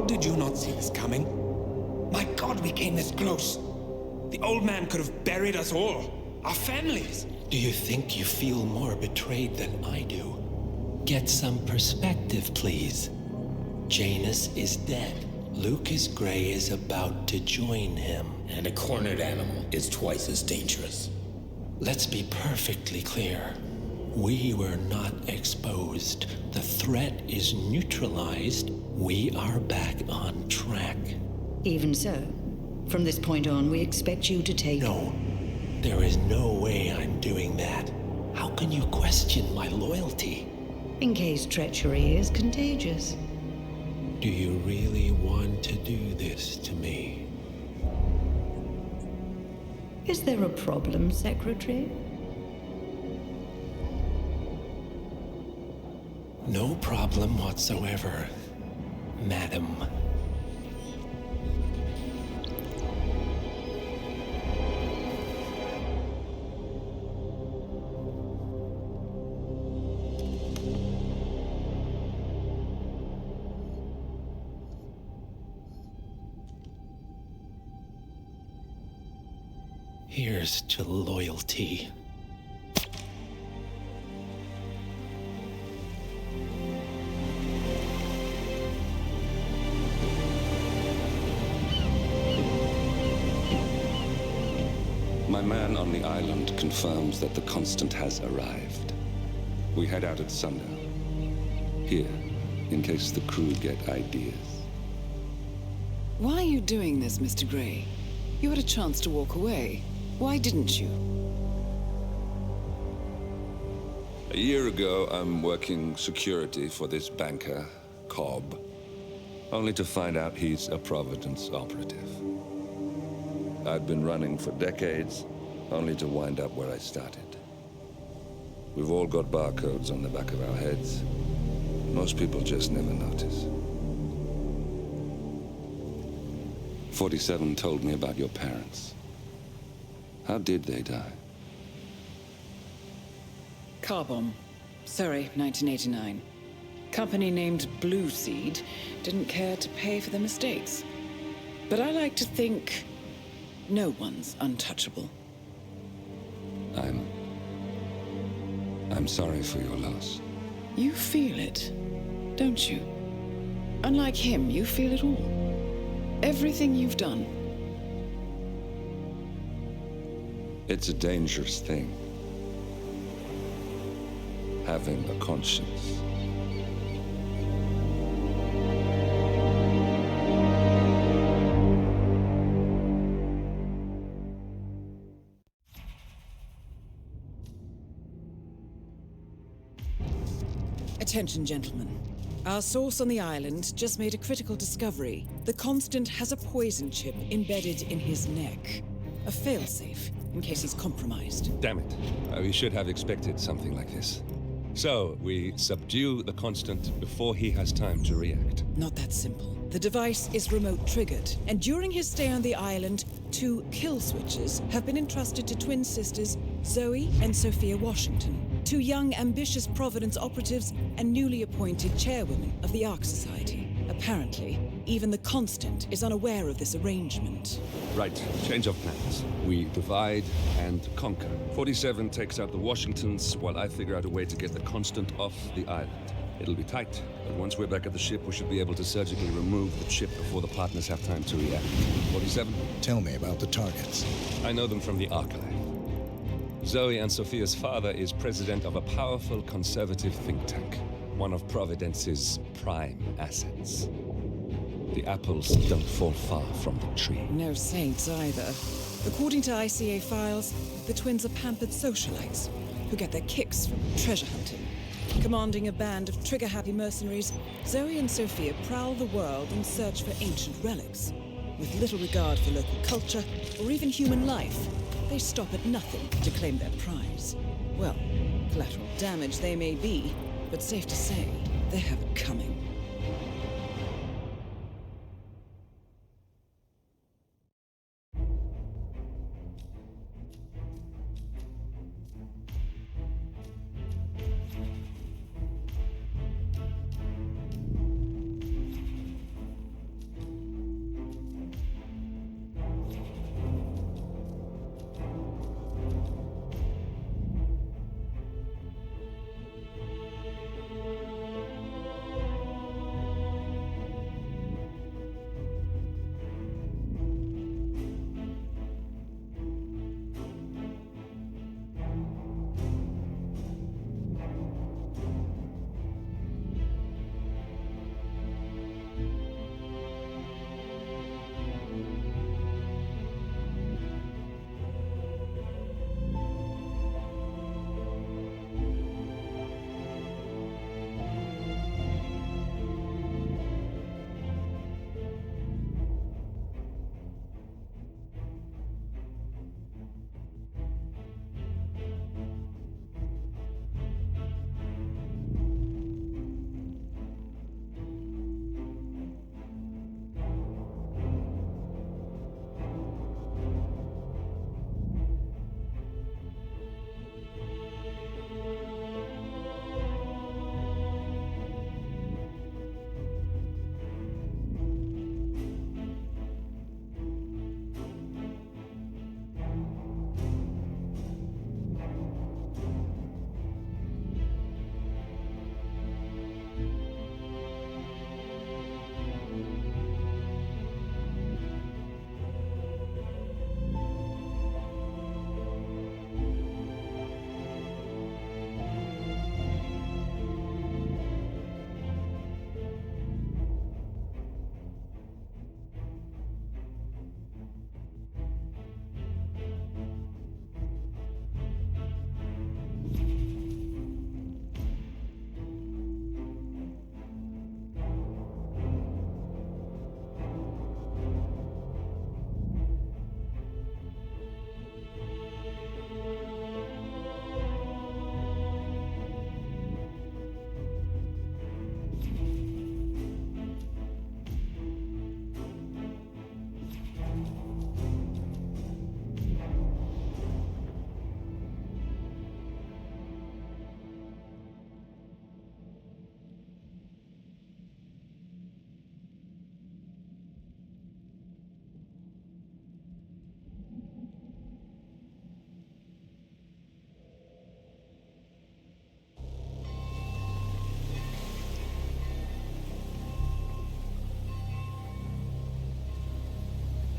did you not see this coming? My God, we came this close. The old man could have buried us all. Our families. Do you think you feel more betrayed than I do? Get some perspective, please. Janus is dead. Lucas Gray is about to join him. And a cornered animal is twice as dangerous. Let's be perfectly clear. We were not exposed. The threat is neutralized. We are back on track. Even so, from this point on, we expect you to take... No, there is no way I'm doing that. How can you question my loyalty? In case treachery is contagious. Do you really want to do this to me? Is there a problem, Secretary? No problem whatsoever, Madam. Here's to loyalty. My man on the island confirms that the Constant has arrived. We head out at sundown. Here, in case the crew get ideas. Why are you doing this, Mr. Gray? You had a chance to walk away. Why didn't you? A year ago, I'm working security for this banker, Cobb, only to find out he's a Providence operative. I'd been running for decades, only to wind up where I started. We've all got barcodes on the back of our heads. Most people just never notice. 47 told me about your parents. How did they die? Car bomb. Surrey, 1989. Company named Blue Seed didn't care to pay for the mistakes. But I like to think no one's untouchable. I'm sorry for your loss. You feel it, don't you? Unlike him, you feel it all. Everything you've done. It's a dangerous thing. Having a conscience. Attention, gentlemen. Our source on the island just made a critical discovery. The Constant has a poison chip embedded in his neck. A failsafe, in case he's compromised. Damn it. We should have expected something like this. So, we subdue the Constant before he has time to react. Not that simple. The device is remote triggered, and during his stay on the island, 2 kill switches have been entrusted to twin sisters Zoe and Sophia Washington, 2 young, ambitious Providence operatives and newly appointed chairwomen of the Ark Society. Apparently, even the Constant is unaware of this arrangement. Right, change of plans. We divide and conquer. 47 takes out the Washingtons, while I figure out a way to get the Constant off the island. It'll be tight, but once we're back at the ship, we should be able to surgically remove the chip before the partners have time to react. 47? Tell me about the targets. I know them from the archive. Zoe and Sophia's father is president of a powerful conservative think tank, one of Providence's prime assets. The apples don't fall far from the tree. No saints either. According to ICA files, the twins are pampered socialites who get their kicks from treasure hunting. Commanding a band of trigger-happy mercenaries, Zoe and Sophia prowl the world in search for ancient relics. With little regard for local culture or even human life, they stop at nothing to claim their prize. Well, collateral damage they may be, but safe to say, they have it coming.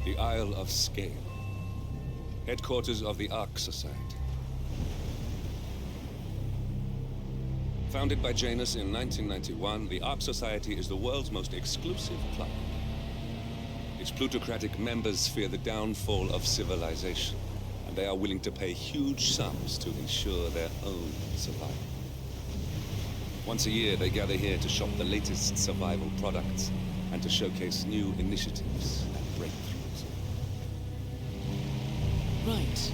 The Isle of Scale. Headquarters of the Ark Society. Founded by Janus in 1991, the Ark Society is the world's most exclusive club. Its plutocratic members fear the downfall of civilization, and they are willing to pay huge sums to ensure their own survival. Once a year, they gather here to shop the latest survival products and to showcase new initiatives and breakthroughs. Right.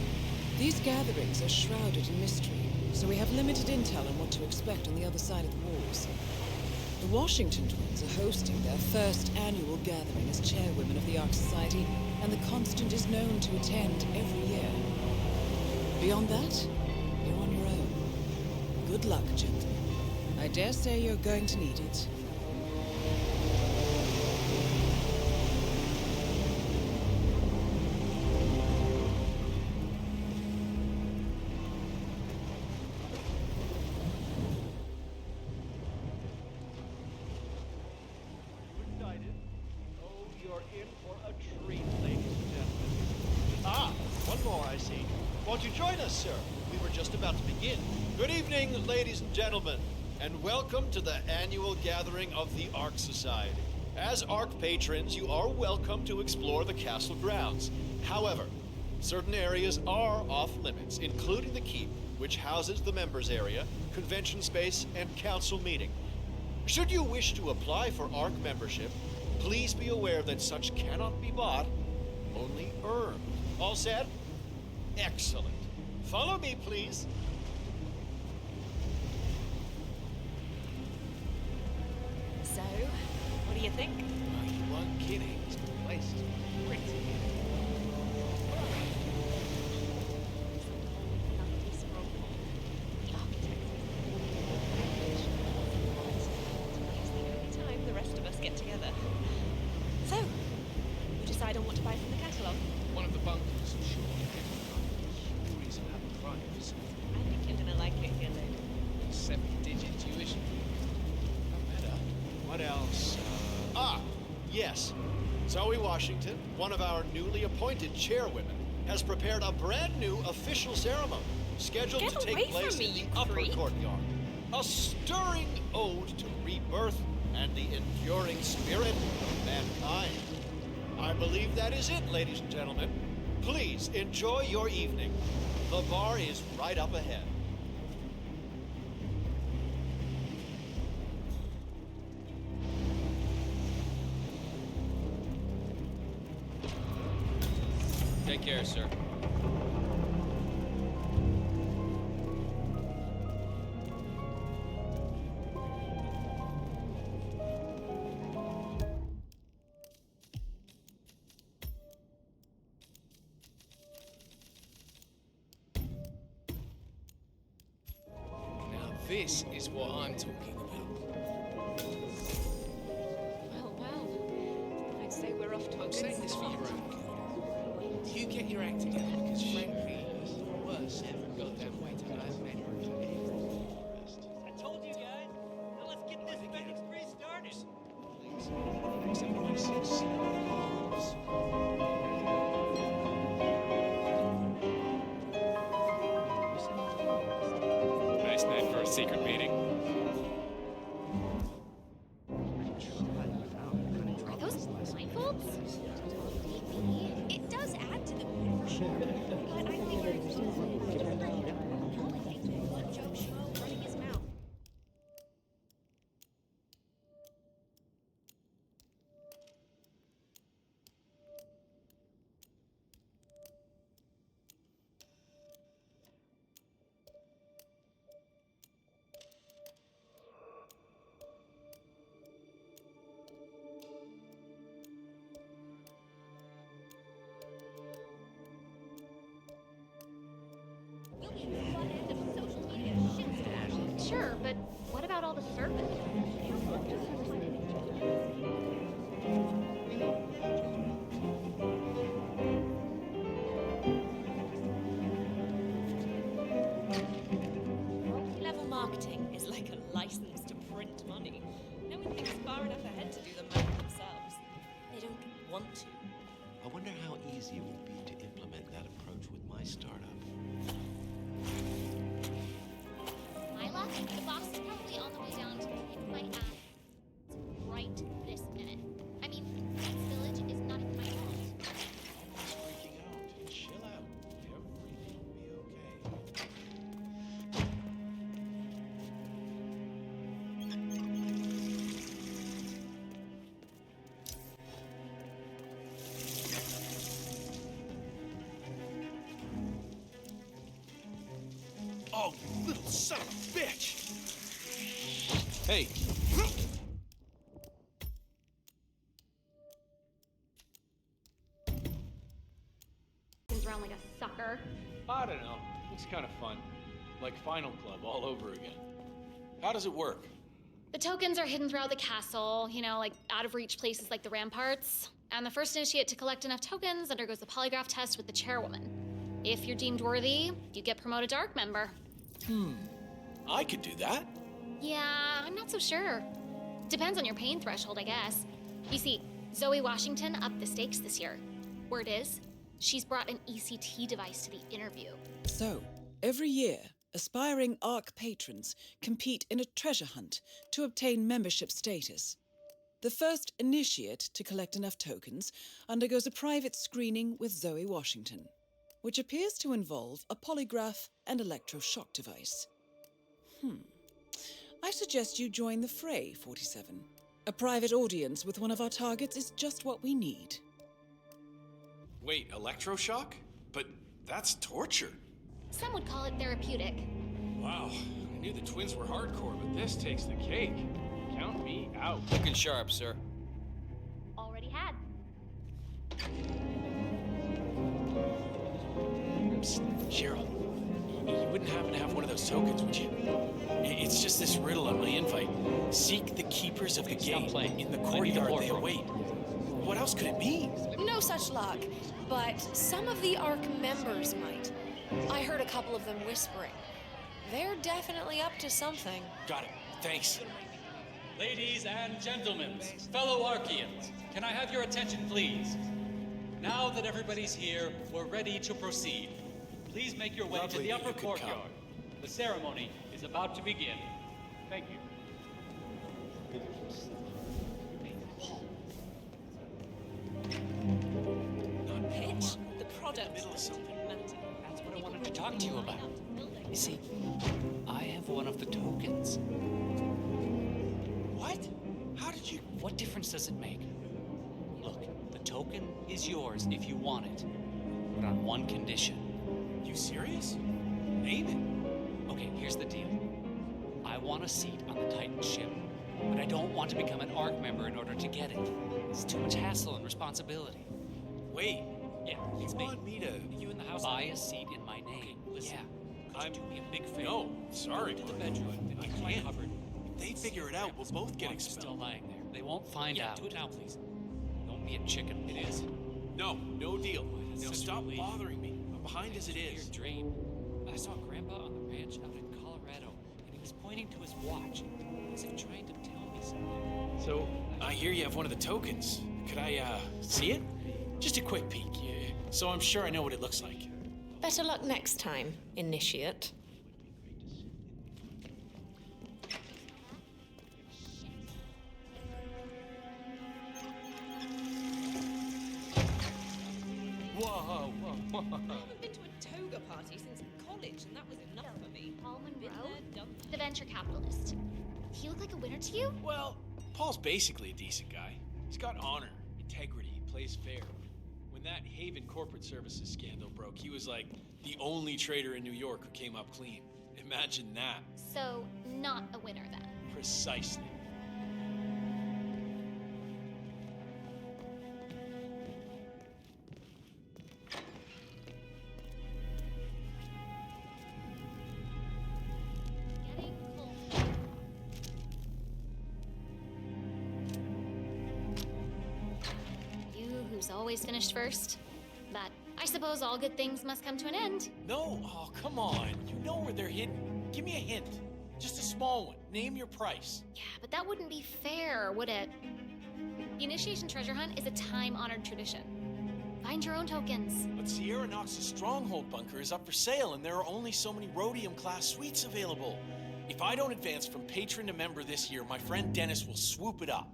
These gatherings are shrouded in mystery, so we have limited intel on what to expect on the other side of the walls. The Washington twins are hosting their first annual gathering as chairwomen of the Ark Society, and the Constant is known to attend every year. Beyond that, you're on your own. Good luck, gentlemen. I dare say you're going to need it. Ladies and gentlemen, and welcome to the annual gathering of the Ark Society. As Ark patrons, you are welcome to explore the castle grounds. However, certain areas are off limits, including the keep, which houses the members area, convention space, and council meeting. Should you wish to apply for Ark membership, please be aware that such cannot be bought, only earned. All set? Excellent. Follow me, please. So, what do you think? Oh, you weren't kidding. This place is pretty. Time the rest of us get together. So, you decide on what to buy from the catalogue? One of the bunkers, sure. Curious about the price. I think you're gonna like it, Gilly. 7-digit tuition. What else? Yes. Zoe Washington, one of our newly appointed chairwomen, has prepared a brand new official ceremony scheduled Get to away take from place me, in the you upper creep. courtyard. A stirring ode to rebirth and the enduring spirit of mankind. I believe that is it, ladies and gentlemen. Please enjoy your evening. The bar is right up ahead. Take care, sir. Now this is what I'm talking about. Well, I'd say we're off to a I'm good saying this for start. your own good. You get your act together because frankly, it's the worst goddamn way to learn men. I told you guys. Now let's get this betting spree started. Nice night for a secret meeting. Are those blindfolds? Maybe. It does add to the mood for sure. But I figured Joe Schmo running his mouth. Sure, but what about all the servants? Multi-level marketing is like a license to print money. No one thinks far enough ahead to do the math themselves. They don't want to. I wonder how easy it would be to implement that approach with my startup. My luck, the boss is probably on the way down to kick my ass right this minute. I mean, this village is not even my fault. Almost freaking out. Chill out. Everything will be okay. Oh, you little son of a bitch! Hey! Around like a sucker. I don't know. Looks kind of fun. Like Final Club all over again. How does it work? The tokens are hidden throughout the castle, you know, like out of reach places like the ramparts. And the first initiate to collect enough tokens undergoes the polygraph test with the chairwoman. If you're deemed worthy, you get promoted to Ark member. I could do that. Yeah, I'm not so sure. Depends on your pain threshold, I guess. You see, Zoe Washington upped the stakes this year. Word is, she's brought an ECT device to the interview. So, every year, aspiring Ark patrons compete in a treasure hunt to obtain membership status. The first initiate to collect enough tokens undergoes a private screening with Zoe Washington, which appears to involve a polygraph and electroshock device. I suggest you join the fray, 47. A private audience with one of our targets is just what we need. Wait, electroshock? But that's torture. Some would call it therapeutic. Wow, I knew the twins were hardcore, but this takes the cake. Count me out. Looking sharp, sir. Already had. Psst, Cheryl, you wouldn't happen to have one of those tokens, would you? It's just this riddle on my invite. Seek the keepers of the gate. In the courtyard they await. What else could it be? No such luck, but some of the Ark members might. I heard a couple of them whispering. They're definitely up to something. Got it. Thanks. Ladies and gentlemen, fellow Arkians, can I have your attention, please? Now that everybody's here, we're ready to proceed. Please make your way to the upper courtyard. The ceremony is about to begin. Thank you. Pitch the product. That's what I wanted to talk to you about. You see, I have one of the tokens. What? How did you... What difference does it make? Look, the token is yours if you want it, but on one condition. You serious? Name it. Okay, here's the deal. I want a seat on the Titan ship, but I don't want to become an Ark member in order to get it. It's too much hassle and responsibility. Wait. Yeah, it's me. You want me to... You in the house buy a seat in my name. Okay, listen, could you do me a big favor? No, sorry. Go to the bedroom. I can't. If they figure it out, we'll both get expelled. Still lying there. They won't find out. Do it now, please. Don't be a chicken. It is. No deal. Now stop bothering me. I'm behind as it is. Your dream. I saw Grandpa on the ranch out in Colorado, and he was pointing to his watch, as if trying to tell me something. So, I hear you have one of the tokens. Could I, see it? Just a quick peek, so I'm sure I know what it looks like. Better luck next time, initiate. Whoa. I haven't been to a toga party since college, and that was enough for me. Paul Monroe, the venture capitalist. He look like a winner to you? Well, Paul's basically a decent guy. He's got honor, integrity, he plays fair. When that Haven corporate services scandal broke, he was like the only trader in New York who came up clean. Imagine that. So, not a winner then. Precisely. Who's always finished first. But I suppose all good things must come to an end. No, oh, come on. You know where they're hidden. Give me a hint. Just a small one. Name your price. Yeah, but that wouldn't be fair, would it? The initiation treasure hunt is a time-honored tradition. Find your own tokens. But Sierra Knox's stronghold bunker is up for sale, and there are only so many Rhodium-class suites available. If I don't advance from patron to member this year, my friend Dennis will swoop it up.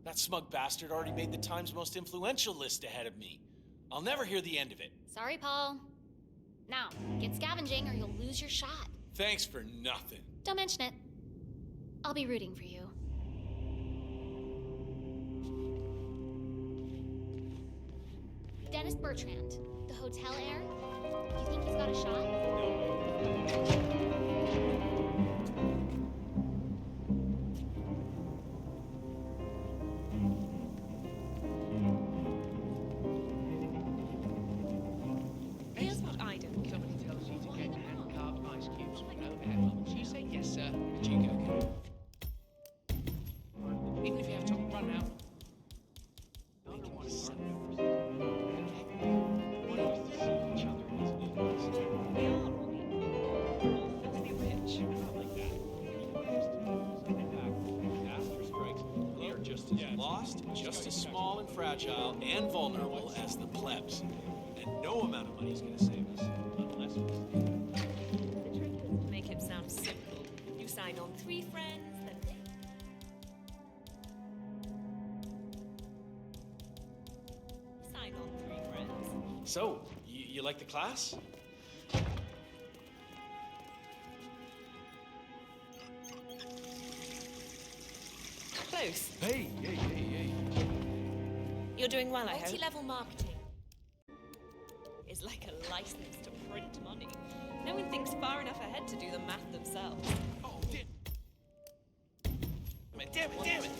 That smug bastard already made the Times most influential list ahead of me. I'll never hear the end of it. Sorry, Paul. Now, get scavenging or you'll lose your shot. Thanks for nothing. Don't mention it. I'll be rooting for you. Dennis Bertrand, the hotel heir. You think he's got a shot? Here's what I don't get. Somebody tells you to get hand-carved ice cubes from an overhead box. You say yes, sir. But you go. Even if you have to run out. Just as small and fragile and vulnerable as the plebs. And no amount of money is going to save us. Unless we... The trick is to make it sound simple. You sign on 3 friends, then... Sign on 3 friends. So, you like the class? Close. Hey. You're doing well, I hope. Multi-level marketing. It's like a license to print money. No one thinks far enough ahead to do the math themselves. Oh, damn it!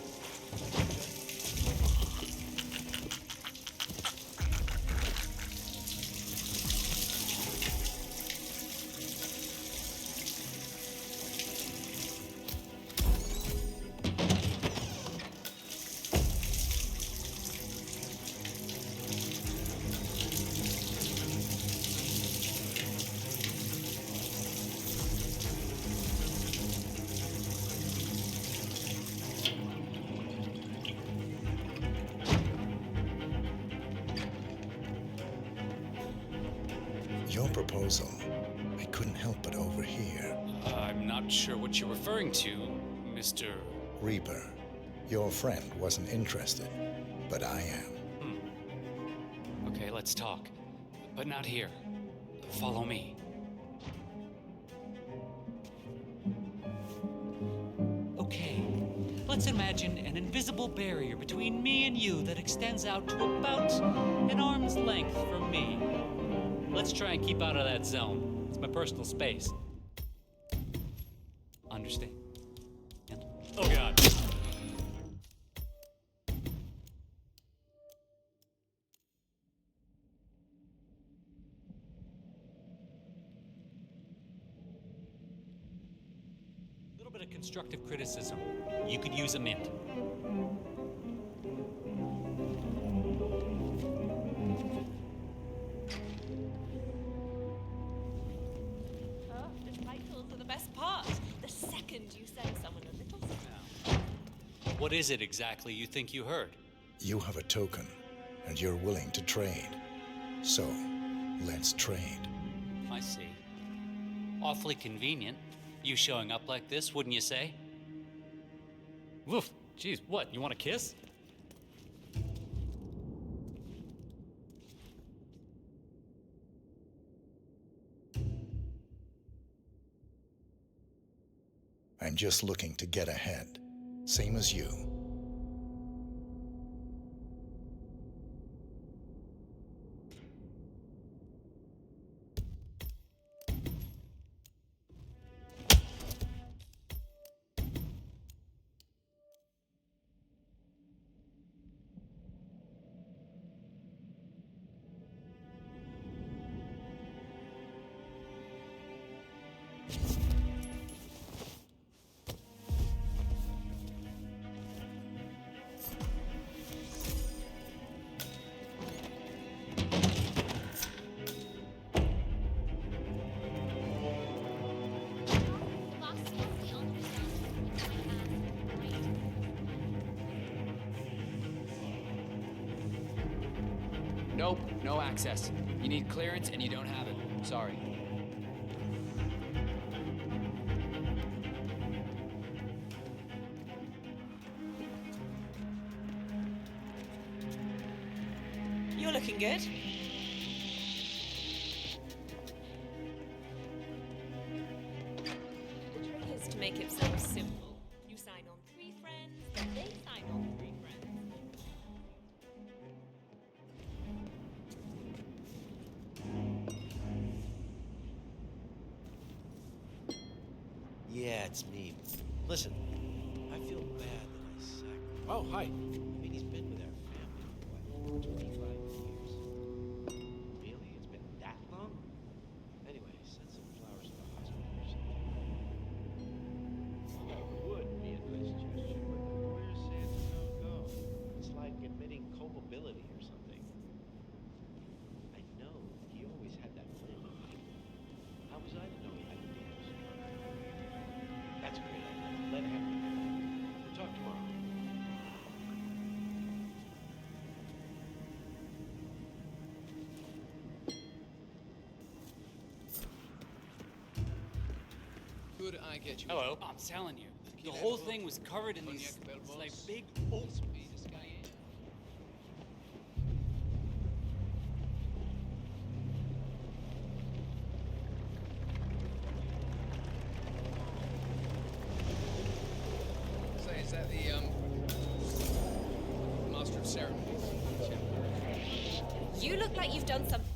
Your proposal, I couldn't help but overhear. I'm not sure what you're referring to, Mr. Reaper, your friend wasn't interested, but I am. Okay, let's talk. But not here. Follow me. Okay, let's imagine an invisible barrier between me and you that extends out to about an arm's length from me. Let's try and keep out of that zone. It's my personal space. Understand? Oh, God. A little bit of constructive criticism. You could use a mint. The titles are the best part. The second you send someone a little something. What is it exactly you think you heard? You have a token, and you're willing to trade. So, let's trade. I see. Awfully convenient. You showing up like this, wouldn't you say? Woof. Jeez, what? You want a kiss? I'm just looking to get ahead, same as you. Nope, no access. You need clearance and you don't have it. Sorry. You're looking good. The trick is to make it so simple. You sign on 3 friends, then they sign on 3 friends. Yeah, it's me. Listen, I feel bad that I sacrificed. Oh, hi. I mean, he's been with our family for what, 25 years? Really? It's been that long? Anyway, send some flowers to the hospital or something. That would be a nice gesture, but where's Santa go? It's like admitting culpability or something. I know he always had that plan behind him. How was I to know he had the deals? That's a great idea. Let him. We'll talk tomorrow. Could I get you? Hello. I'm telling you, the whole thing was covered in these like big old. Say, is that the Master of Ceremonies? You look like you've done something.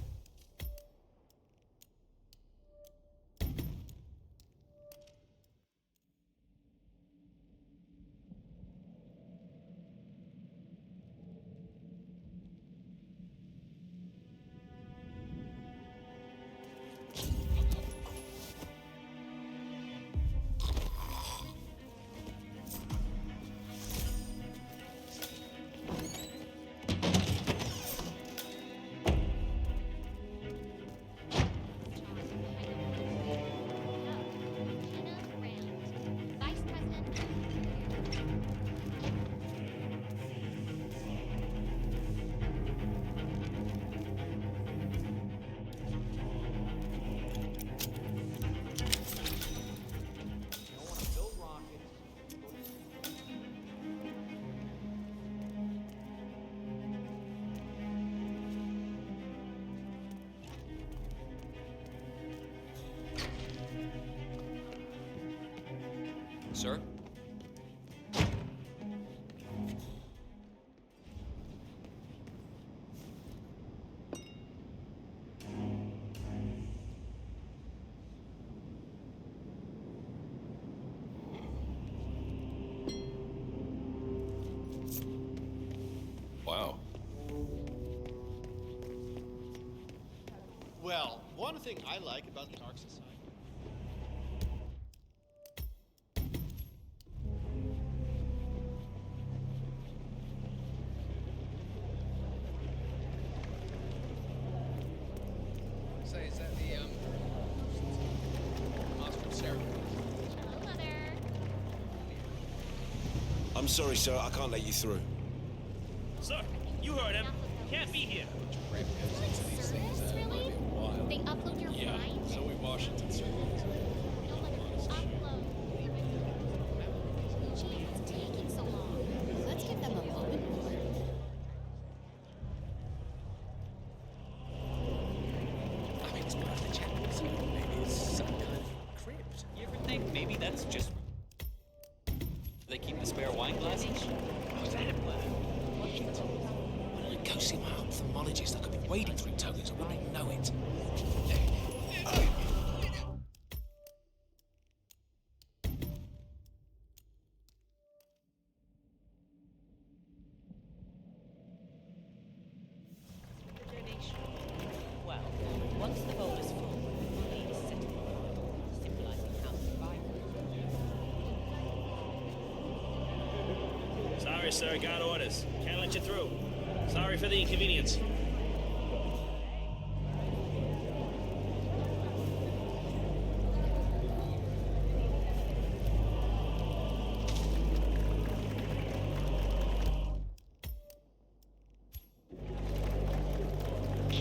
Sir? Wow. Well, one thing I like about the Ark Society. Say, is that the Master of Ceremonies? Hello, Mother. I'm sorry, sir. I can't let you through. Sir, you heard him. Can't be here. Service, really? They upload your Yeah, mind? Zoe Washington certainly is. Don't let them upload. Gee, it's taking so long. Let's give them a moment more. I mean, it's part of the chapel, so maybe it's some kind of crypt. You ever think maybe that's just they keep the spare wine glasses? How's that plan? Washington. Why don't I go see my ophthalmologist? I could be wading through tokens. I wouldn't even know it. Donation. Well, once the bowl is full, money is set apart, symbolizing how to buy. Sorry, sir. Got orders. Can't let you through. Sorry for the inconvenience.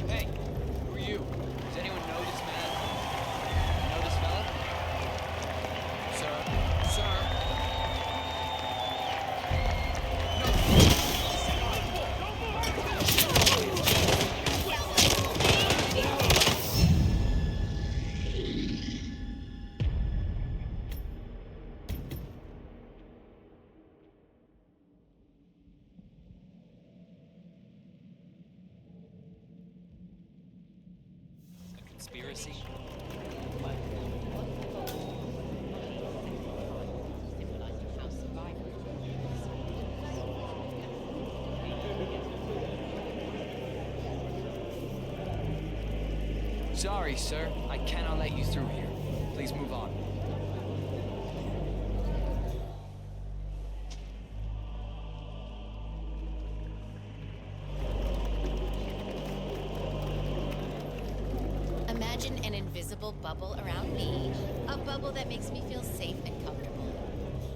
Hey, who are you? Does anyone know this man? Know this fella? Sir? Sir? Conspiracy? Sorry, sir. I cannot let you through here. Please move on. Imagine an invisible bubble around me, a bubble that makes me feel safe and comfortable.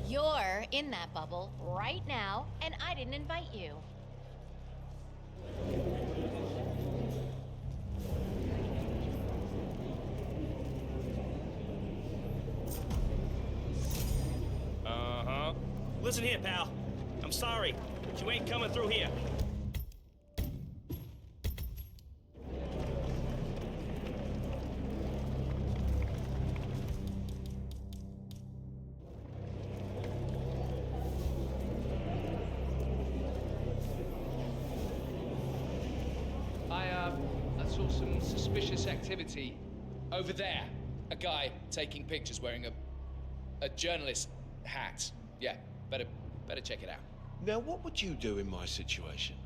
You're in that bubble right now, and I didn't invite you. Uh-huh. Listen here, pal. I'm sorry, but you ain't coming through here. I saw some suspicious activity over there. A guy taking pictures wearing a journalist hat. Yeah, better check it out. Now, what would you do in my situation?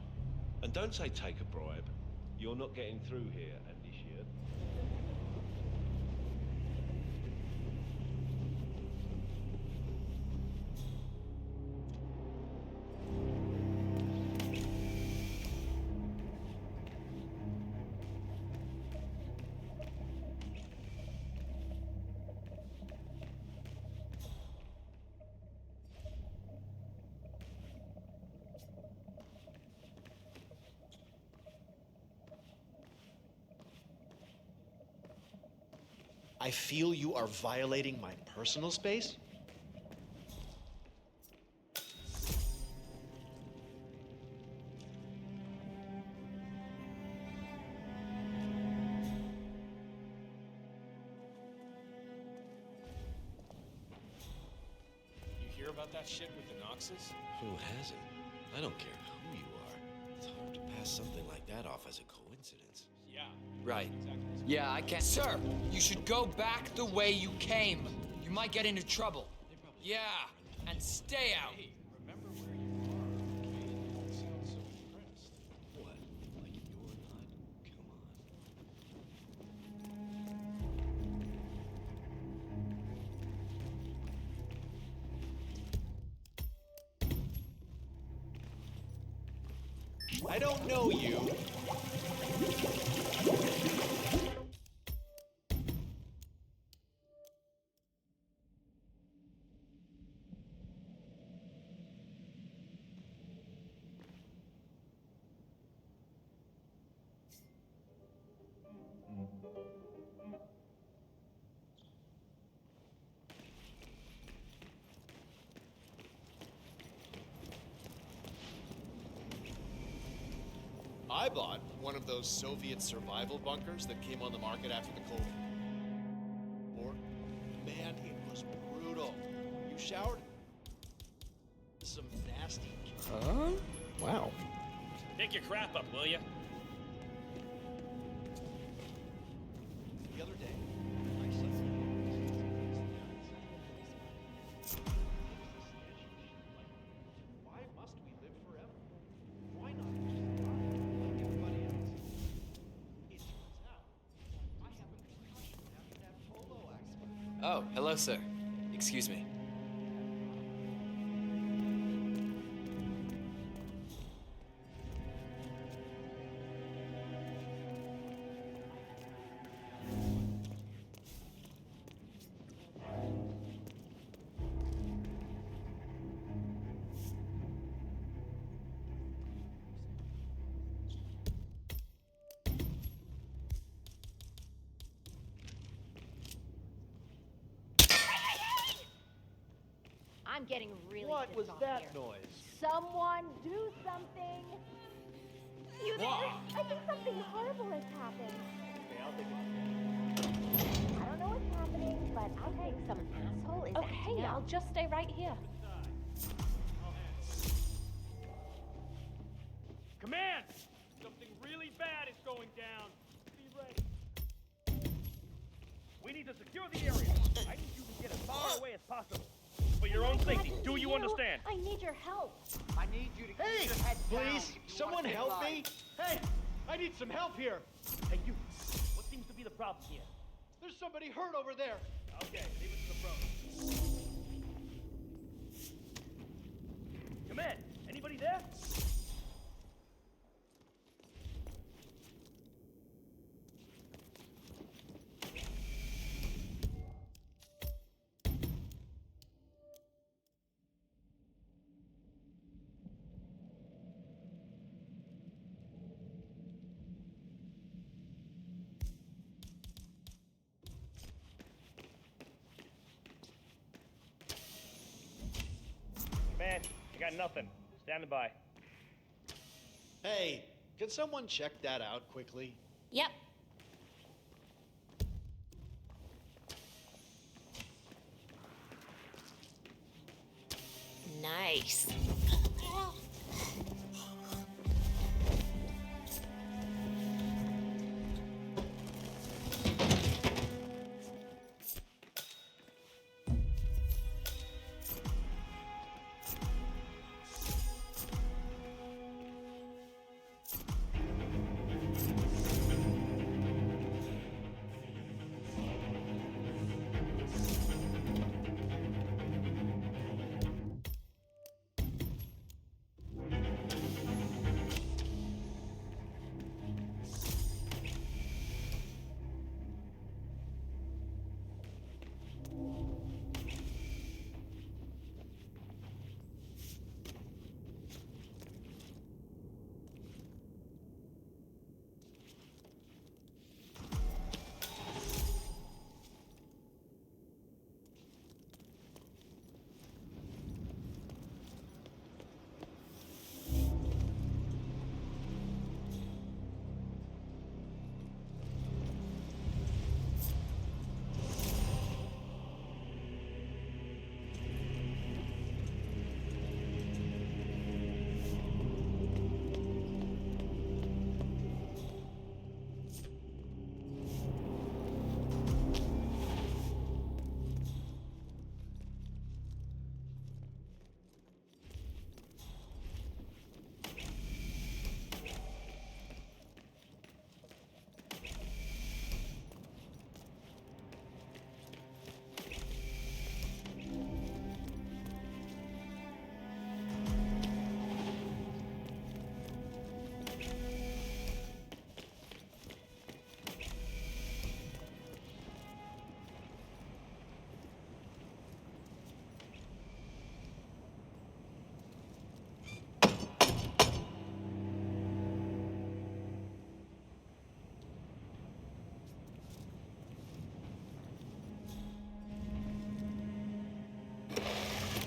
And don't say take a bribe. You're not getting through here, initiate. I feel you are violating my personal space? You hear about that shit with the Noxes? Who hasn't? I don't care who you are. It's hard to pass something like that off as a coincidence. Yeah. Right. Yeah, I can't. Sir, you should go back the way you came. You might get into trouble. Yeah, and stay out. Hey, remember where you are. You sound so depressed. What? Like you're not? Come on. I don't know you. I bought one of those Soviet survival bunkers that came on the market after the Cold War. Man, it was brutal. You showered? Some nasty... Huh? Wow. Pick your crap up, will ya? The other day, why must we live forever? Why not just die like everybody else? It turns out I have a concussion after that polo accident. Oh, hello, sir. Excuse me. I'm getting really What pissed was off that here. noise? Someone do something! You there? I think something horrible has happened. Okay, I'll take it. I don't know what's happening, but I think some asshole is acting up. I'll just stay right here. Command! Something really bad is going down. Be ready. We need to secure the area. I need you to get as far away as possible. For your own safety. Do you understand? I need your help. I need you to keep Hey, your head down. please, if you someone wanna stay help alive. me. Hey, I need some help here. Hey, you. What seems to be the problem here? There's somebody hurt over there. Okay, leave it to the pros. Command, anybody there? Man, I got nothing. Standing by. Hey, can someone check that out quickly? Yep. Nice.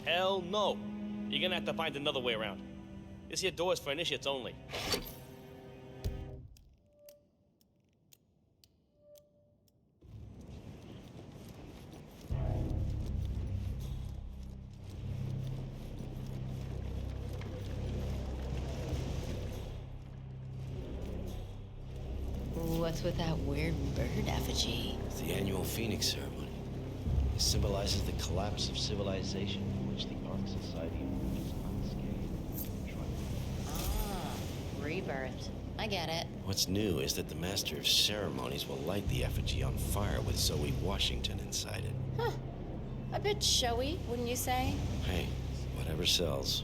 Hell no. You're gonna have to find another way around. This here door is for initiates only. What's with that weird bird effigy? It's the annual Phoenix ceremony. It symbolizes the collapse of civilization from which the Ark Society emerges unscathed. Rebirth. I get it. What's new is that the Master of Ceremonies will light the effigy on fire with Zoe Washington inside it. Huh. A bit showy, wouldn't you say? Hey, whatever sells.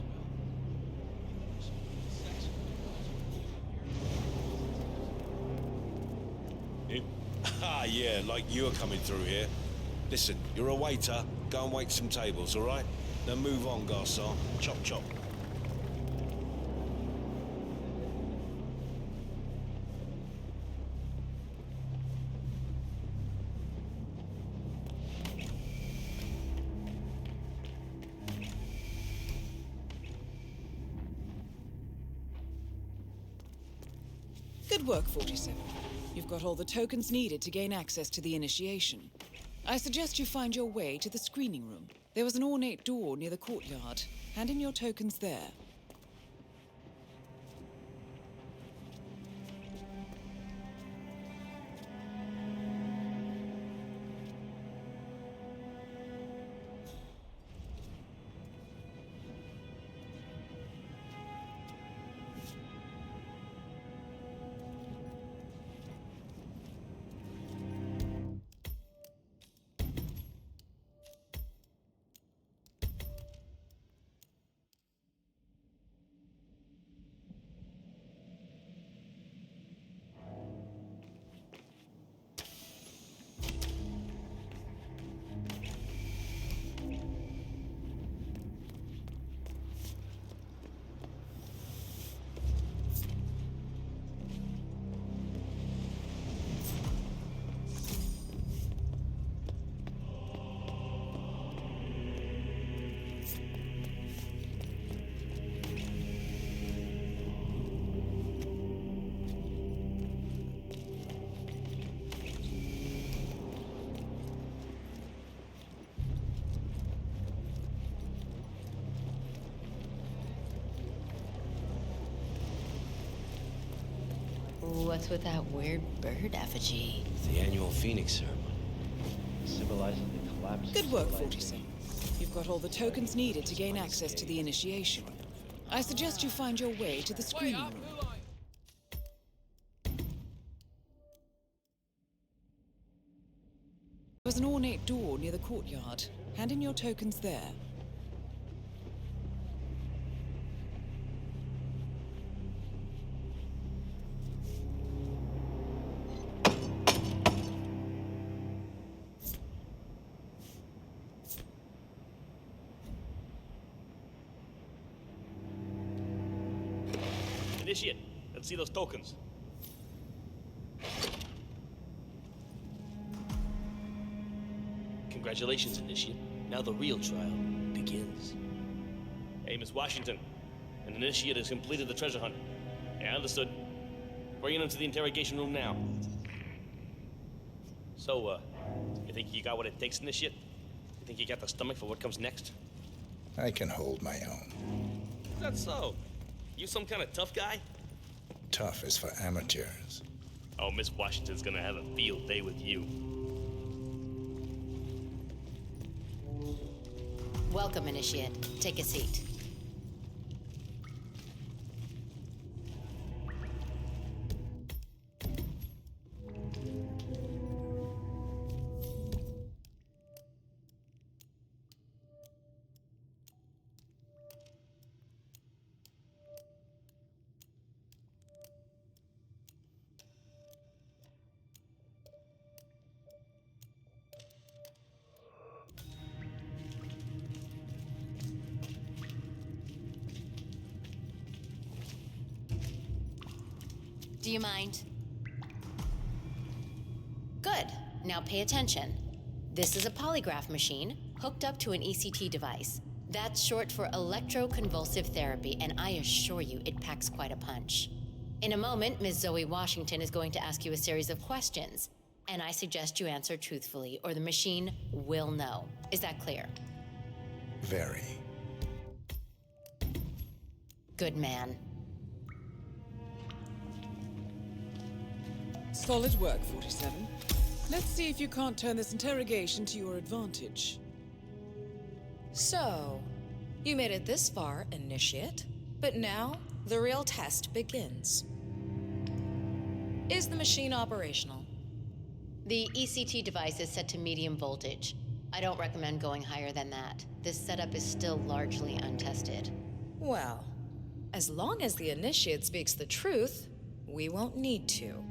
Ah, yeah, like you're coming through here. Listen, you're a waiter. Go and wait some tables, all right? Now move on, garçon. Chop, chop. Good work, 47. You've got all the tokens needed to gain access to the initiation. I suggest you find your way to the screening room. There was an ornate door near the courtyard. Hand in your tokens there. What's with that weird bird effigy? It's the annual Phoenix ceremony, symbolizing the collapse. Good work, 47. You've got all the tokens needed to gain access to the initiation. I suggest you find your way to the screening room. There was an ornate door near the courtyard. Hand in your tokens there. Initiate, let's see those tokens. Congratulations, Initiate. Now the real trial begins. Hey, Miss Washington. An Initiate has completed the treasure hunt. Yeah, understood. Bring it into the interrogation room now. So, you think you got what it takes, Initiate? You think you got the stomach for what comes next? I can hold my own. Is that so? You some kind of tough guy? Tough is for amateurs. Oh, Miss Washington's gonna have a field day with you. Welcome, Initiate. Take a seat. Do you mind? Good. Now pay attention. This is a polygraph machine hooked up to an ECT device. That's short for electroconvulsive therapy, and I assure you it packs quite a punch. In a moment, Ms. Zoe Washington is going to ask you a series of questions, and I suggest you answer truthfully, or the machine will know. Is that clear? Very. Good man. Solid work, 47. Let's see if you can't turn this interrogation to your advantage. So, you made it this far, Initiate, but now the real test begins. Is the machine operational? The ECT device is set to medium voltage. I don't recommend going higher than that. This setup is still largely untested. Well, as long as the Initiate speaks the truth, we won't need to.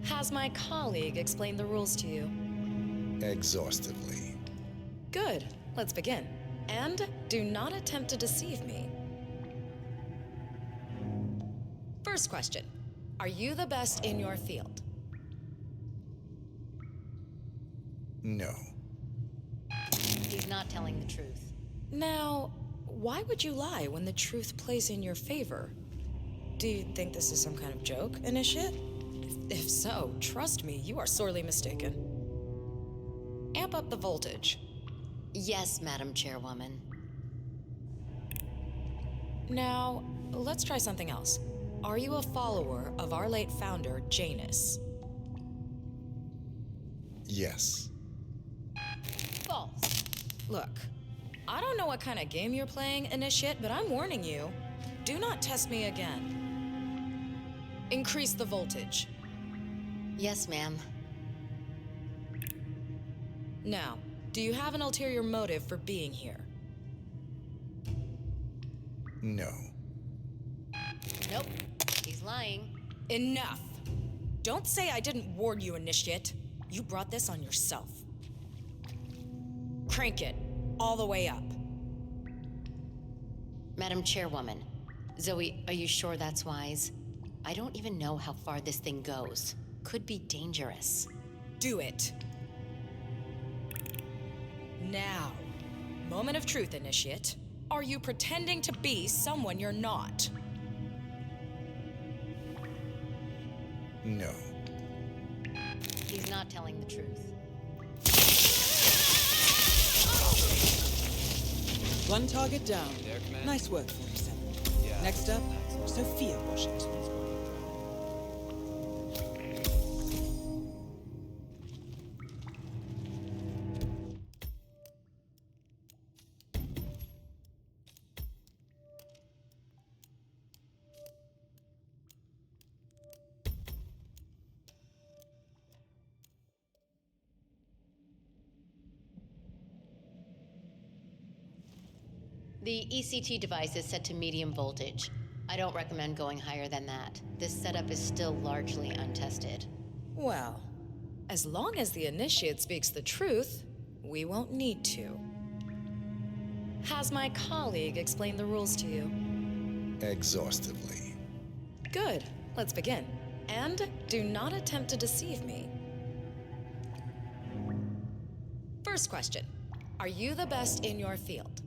Has my colleague explained the rules to you? Exhaustively. Good. Let's begin. And do not attempt to deceive me. First question. Are you the best in your field? No. He's not telling the truth. Now, why would you lie when the truth plays in your favor? Do you think this is some kind of joke, Initiate? If so, trust me, you are sorely mistaken. Amp up the voltage. Yes, Madam Chairwoman. Now, let's try something else. Are you a follower of our late founder, Janus? Yes. False. Look, I don't know what kind of game you're playing, Initiate, but I'm warning you. Do not test me again. Increase the voltage. Yes, ma'am. Now, do you have an ulterior motive for being here? No. Nope. He's lying. Enough! Don't say I didn't warn you, Initiate. You brought this on yourself. Crank it. All the way up. Madam Chairwoman, Zoe, are you sure that's wise? I don't even know how far this thing goes. Could be dangerous. Do it. Now. Moment of truth, Initiate. Are you pretending to be someone you're not? No. He's not telling the truth. One target down. Nice work, 47. Yeah. Next up, Sophia Washington. The ECT device is set to medium voltage. I don't recommend going higher than that. This setup is still largely untested. Well, as long as the Initiate speaks the truth, we won't need to. Has my colleague explained the rules to you? Exhaustively. Good. Let's begin. And do not attempt to deceive me. First question. Are you the best in your field?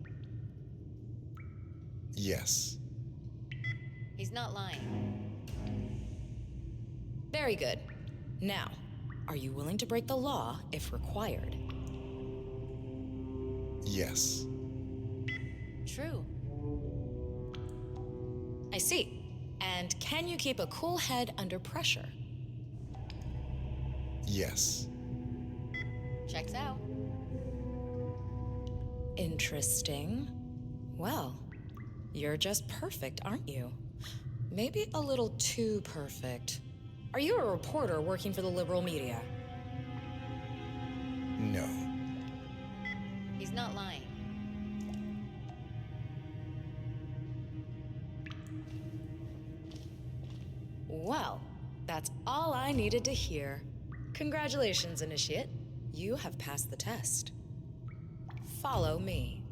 Yes. He's not lying. Very good. Now, are you willing to break the law if required? Yes. True. I see. And can you keep a cool head under pressure? Yes. Checks out. Interesting. Well, you're just perfect, aren't you? Maybe a little too perfect. Are you a reporter working for the liberal media? No. He's not lying. Well, that's all I needed to hear. Congratulations, Initiate. You have passed the test. Follow me.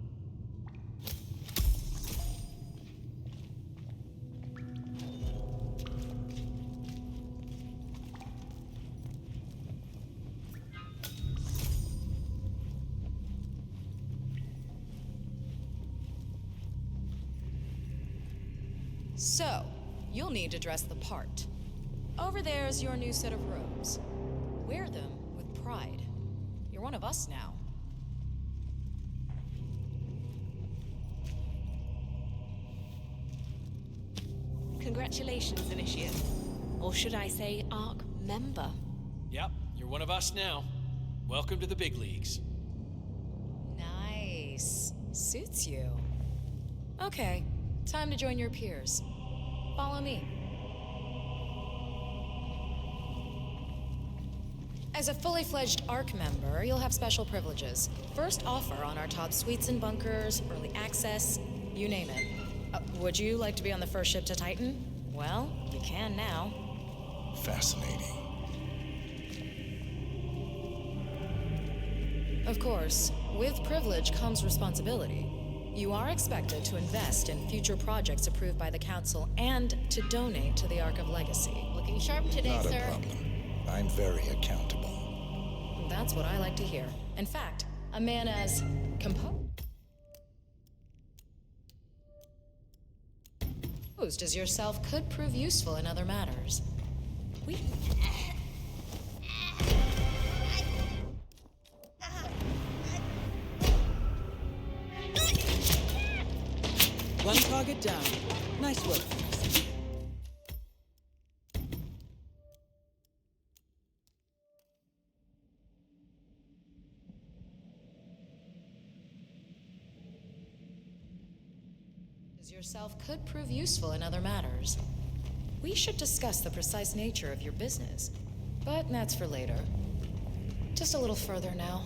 So, you'll need to dress the part. Over there's your new set of robes. Wear them with pride. You're one of us now. Congratulations, Initiate. Or should I say, Ark member? Yep, you're one of us now. Welcome to the big leagues. Nice. Suits you. Okay, time to join your peers. Follow me. As a fully fledged Ark member, you'll have special privileges. First offer on our top suites and bunkers, early access, you name it. Would you like to be on the first ship to Titan? Well, you can now. Fascinating. Of course, with privilege comes responsibility. You are expected to invest in future projects approved by the Council and to donate to the Ark of Legacy. Looking sharp today, Not sir. a problem. I'm very accountable. That's what I like to hear. In fact, a man as composed As yourself could prove useful in other matters. One target down. Nice work. Yourself could prove useful in other matters. We should discuss the precise nature of your business, but that's for later. Just a little further now.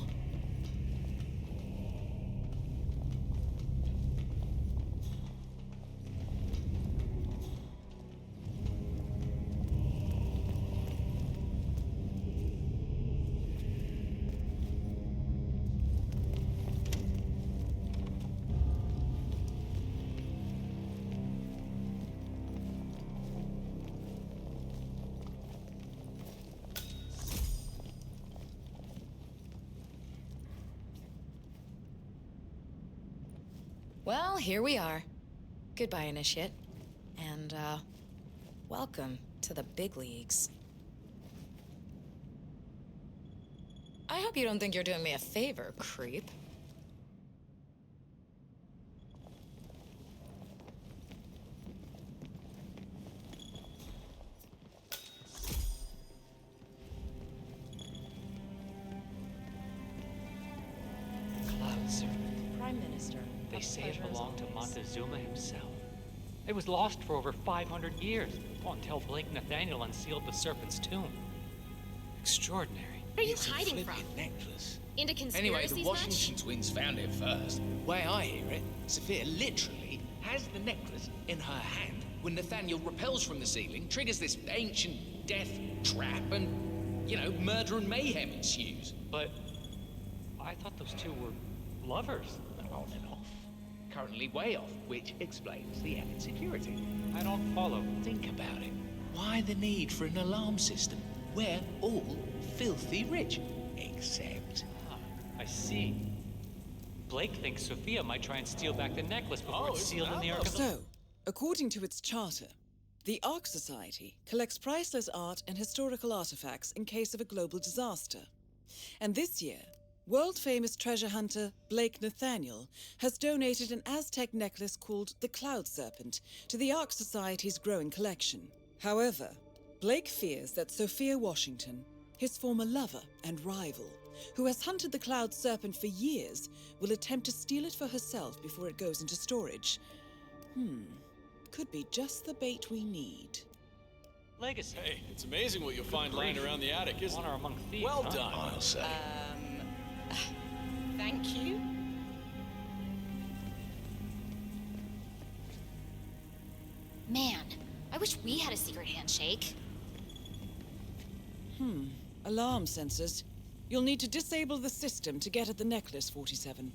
Well, here we are. Goodbye, Initiate. And, welcome to the big leagues. I hope you don't think you're doing me a favor, creep. Cloud Serpent. Prime Minister. They say it belonged to Montezuma himself. It was lost for over 500 years, until Blake Nathaniel unsealed the Serpent's tomb. Extraordinary. What are you hiding from? Necklace. Into conspiracies Anyway, the much? Washington twins found it first. Way I hear it, Sophia literally has the necklace in her hand when Nathaniel repels from the ceiling, triggers this ancient death trap, and, you know, murder and mayhem ensues. But I thought those two were lovers. On and off. Currently way off, which explains the added security. I don't follow. Think about it. Why the need for an alarm system? We're all filthy rich. Except... I see. Blake thinks Sophia might try and steal back the necklace before it's sealed in the Ark of the... So, according to its charter, the Ark Society collects priceless art and historical artifacts in case of a global disaster. And this year, world-famous treasure hunter Blake Nathaniel has donated an Aztec necklace called the Cloud Serpent to the Ark Society's growing collection. However, Blake fears that Sophia Washington, his former lover and rival, who has hunted the Cloud Serpent for years, will attempt to steal it for herself before it goes into storage. Could be just the bait we need. Legacy. Hey, it's amazing what you'll find lying around the attic, isn't it? Honor among thieves, Well huh? done. I'll say. Thank you. Man, I wish we had a secret handshake. Alarm sensors. You'll need to disable the system to get at the necklace, 47.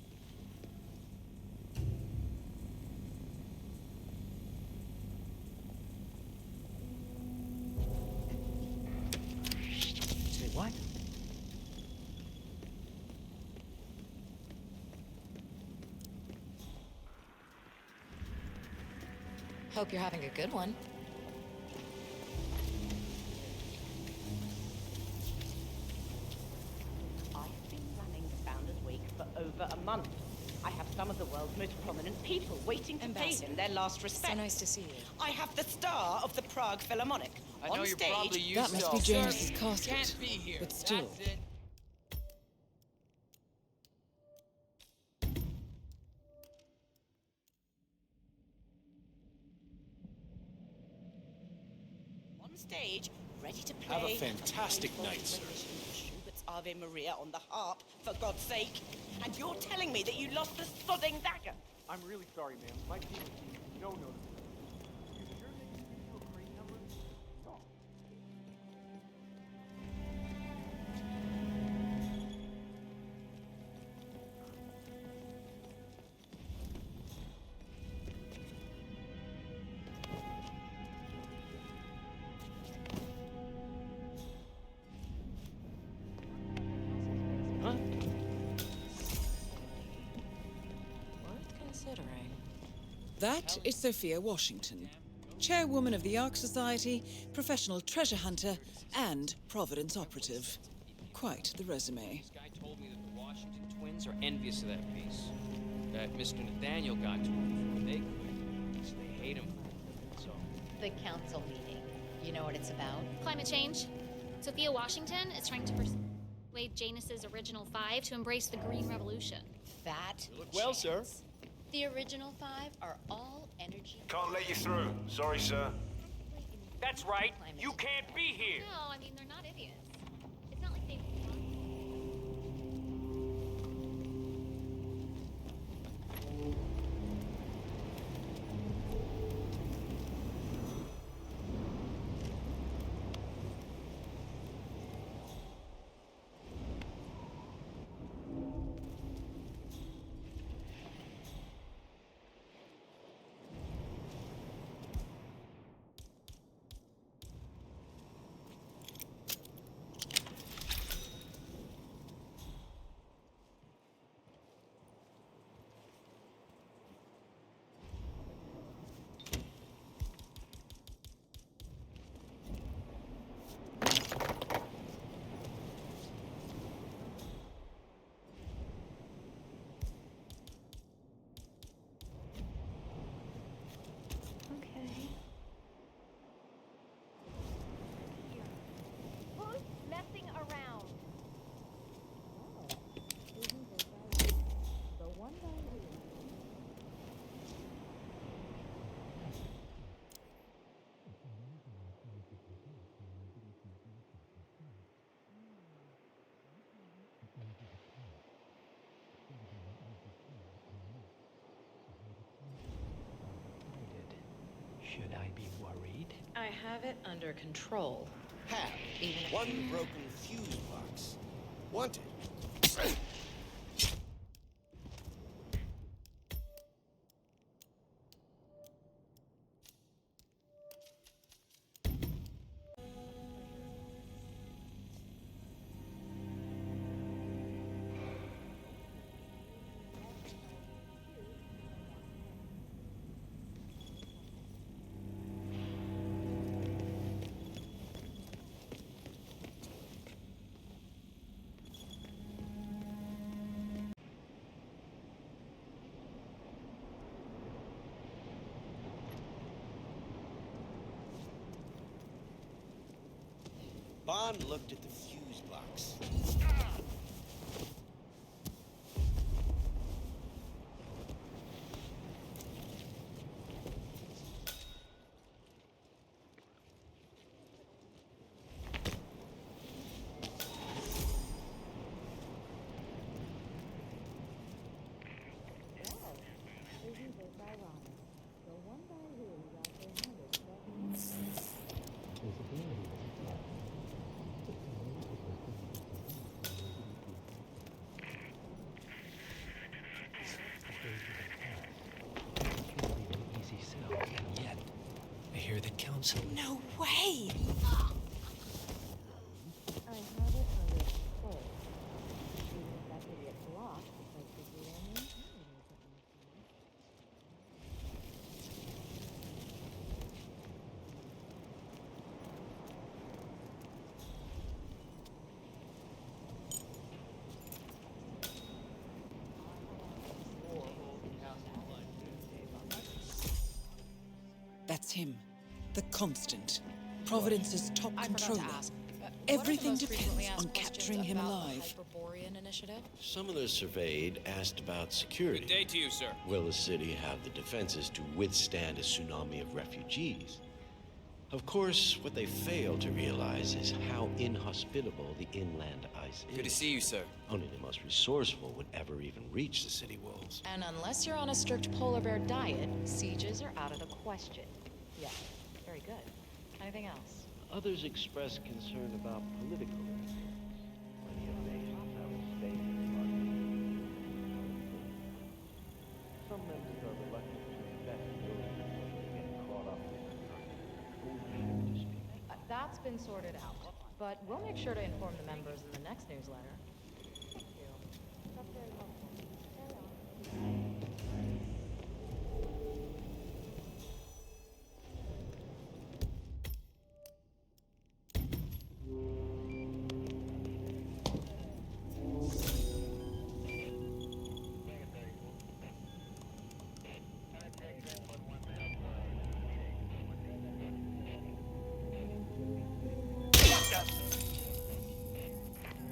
Say what? Hope you're having a good one. I've been running Founders Week for over a month. I have some of the world's most prominent people waiting to pay them their last respect. So nice to see you. I have the star of the Prague Philharmonic I on know you're stage. probably used That must be to- James's Sir, casket. Can't be here. But still. That's it. On stage, ready to play. Have a fantastic Beethoven's night, sir. rendition of Schubert's Ave Maria on the harp, for God's sake. And you're telling me that you lost the sodding dagger. I'm really sorry, ma'am. My team no notice. You sure they can give you a crane number? Stop. Huh? Worth considering. That is Sophia Washington. Chairwoman of the Ark Society, professional treasure hunter, and Providence operative. Quite the resume. This guy told me that the Washington twins are envious of that piece. That Mr. Nathaniel got to him before they could. So they hate him for it. That's all. The council meeting. You know what it's about? Climate change. Sophia Washington is trying to persuade Janus's original five to embrace the Green Revolution. That You look well, sir. the original five are all energy. Can't let you through. Sorry, sir. That's right. You can't be here. No, I mean, they're not idiots. It's not like they... Who's messing around? The one Should I be worried? I have it under control. Have one broken fuse box. Wanted. Bond looked at the fuse box. I hear the council. No way! I have it under control. Even if that idiot blocked because the UNA That's him. The Constant. Providence's top I forgot controller. to ask. Everything what are the most frequently depends asked on questions capturing him about the alive. Hyperborean initiative? Some of those surveyed asked about security. Good day to you, sir. Will the city have the defenses to withstand a tsunami of refugees? Of course, what they fail to realize is how inhospitable the inland ice is. Good to see you, sir. Only the most resourceful would ever even reach the city walls. And unless you're on a strict polar bear diet, sieges are out of the question. Yeah, very good. Anything else? Others express concern about political interference. Plenty of nations have a stake in the market. Some members are reluctant to invest billions when they get caught up in ownership disputes. That's been sorted out, but we'll make sure to inform the members in the next newsletter. Thank you. That's very helpful. Carry on.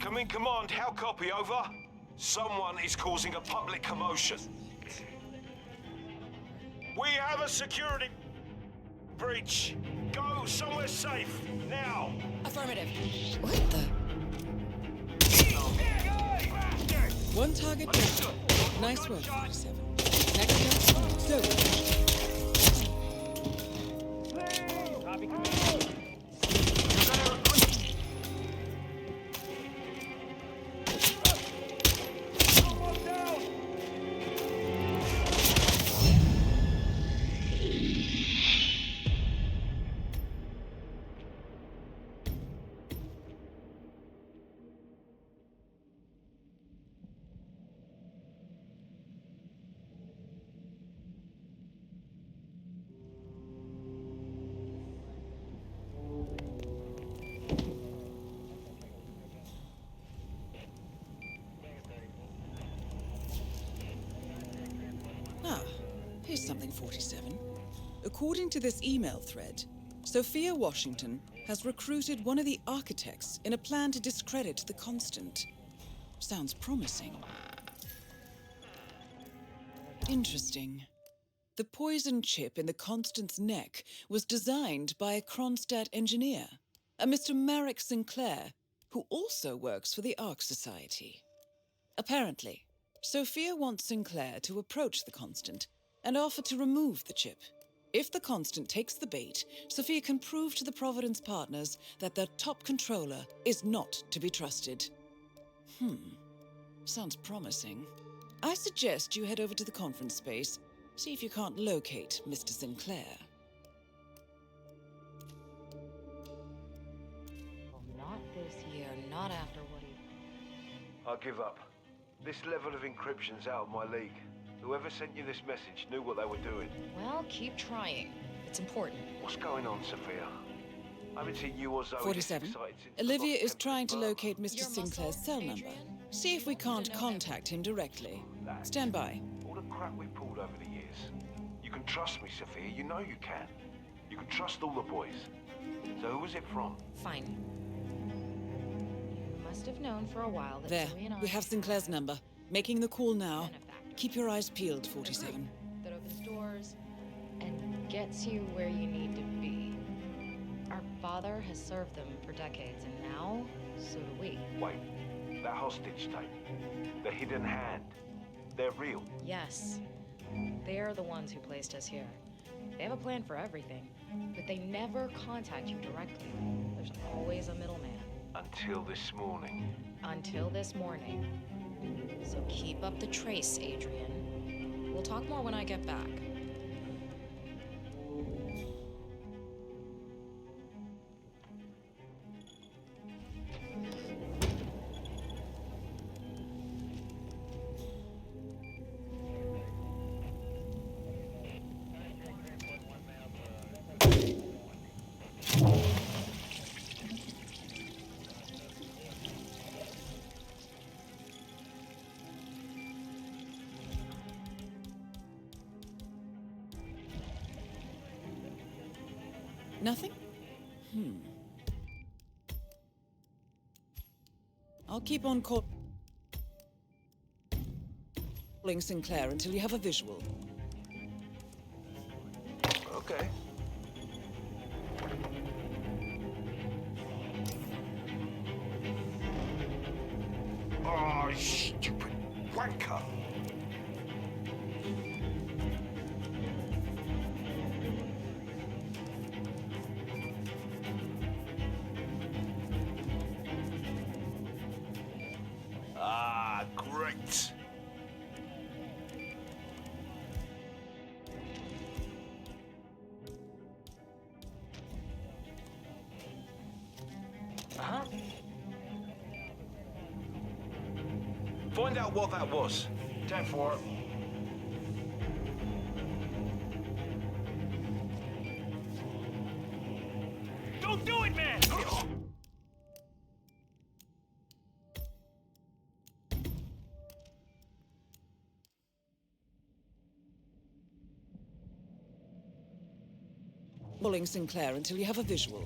Incoming command, how copy, over? Someone is causing a public commotion. We have a security breach. Go somewhere safe, now. Affirmative. What the? One target down. Nice work, 47. Next up, go. Copy command. Here's something, 47. According to this email thread, Sophia Washington has recruited one of the architects in a plan to discredit the Constant. Sounds promising. Interesting. The poison chip in the Constant's neck was designed by a Kronstadt engineer, a Mr. Marek Sinclair, who also works for the Ark Society. Apparently, Sophia wants Sinclair to approach the Constant and offer to remove the chip. If the Constant takes the bait, Sophia can prove to the Providence partners that their top controller is not to be trusted. Sounds promising. I suggest you head over to the conference space, see if you can't locate Mr. Sinclair. Well, not this year, not after what he... I give up. This level of encryption's out of my league. Whoever sent you this message knew what they were doing. Well, keep trying. It's important. What's going on, Sophia? I haven't seen you or Zoe 47. Olivia is trying to locate Mr. Sinclair's cell number. See if we can't contact him directly. Stand by. All the crap we pulled over the years. You can trust me, Sophia. You know you can. You can trust all the boys. So who was it from? Fine. You must have known for a while that There, Zoe and I... we have Sinclair's number. Making the call now. Keep your eyes peeled, 47. That opens doors and gets you where you need to be. Our father has served them for decades, and now, so do we. Wait, that hostage tape. The hidden hand. They're real. Yes. They're the ones who placed us here. They have a plan for everything, but they never contact you directly. There's always a middleman. Until this morning. Until this morning. So keep up the trace, Adrian. We'll talk more when I get back. Nothing? I'll keep on calling Sinclair until you have a visual. Okay. Oh, stupid wanker! Ah, great. Find out what that was. 10-4. Don't do it, man! Calling Sinclair until you have a visual.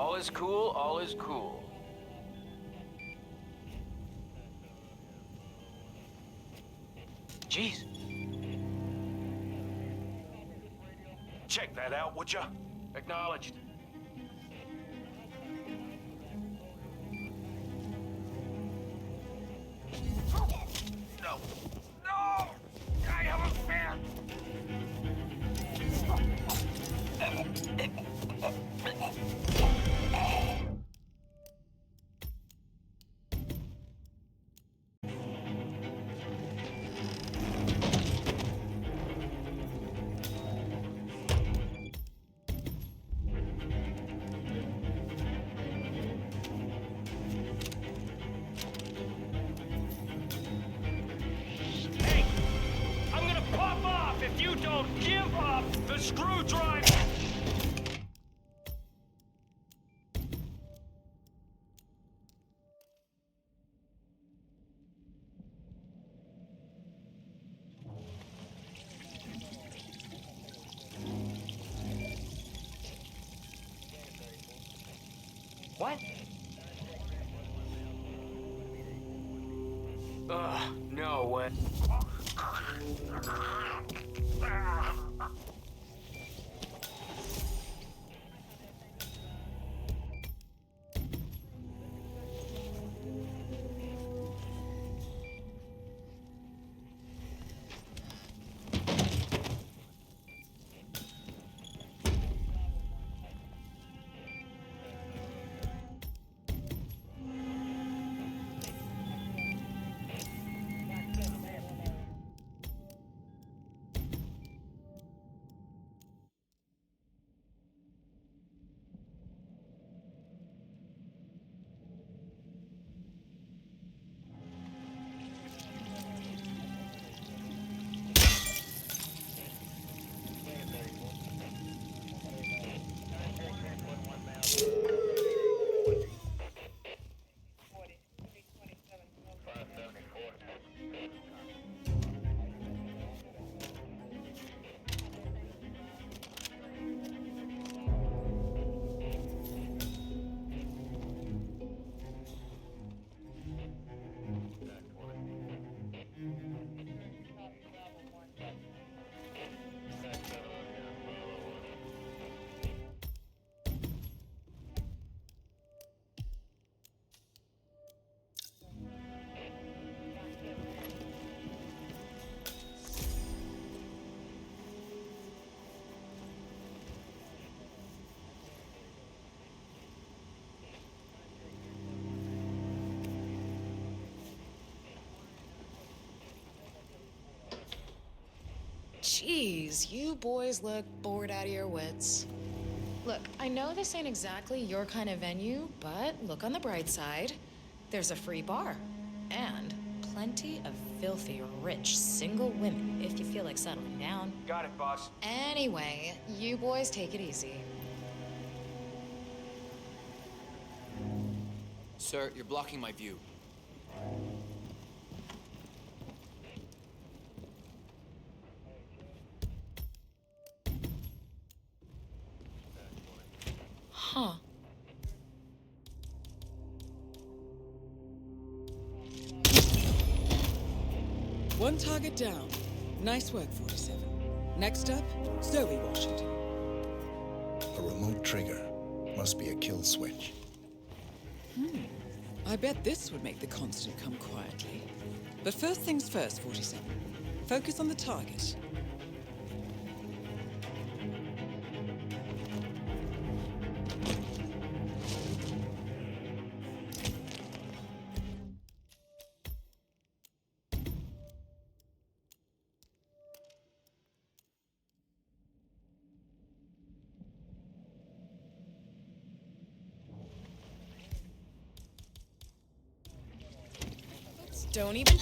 All is cool, all is cool. Jeez. Check that out, would ya? Acknowledged. No. No! I have a fan! Hey! I'm gonna pop off if you don't give up the screwdriver! What? Ugh, no way. Jeez, you boys look bored out of your wits. Look, I know this ain't exactly your kind of venue, but look on the bright side. There's a free bar. And plenty of filthy, rich, single women if you feel like settling down. Got it, boss. Anyway, you boys take it easy. Sir, you're blocking my view. Huh. One target down. Nice work, 47. Next up, Zoe Washington. A remote trigger. Must be a kill switch. I bet this would make the constant come quietly. But first things first, 47. Focus on the target. Don't even...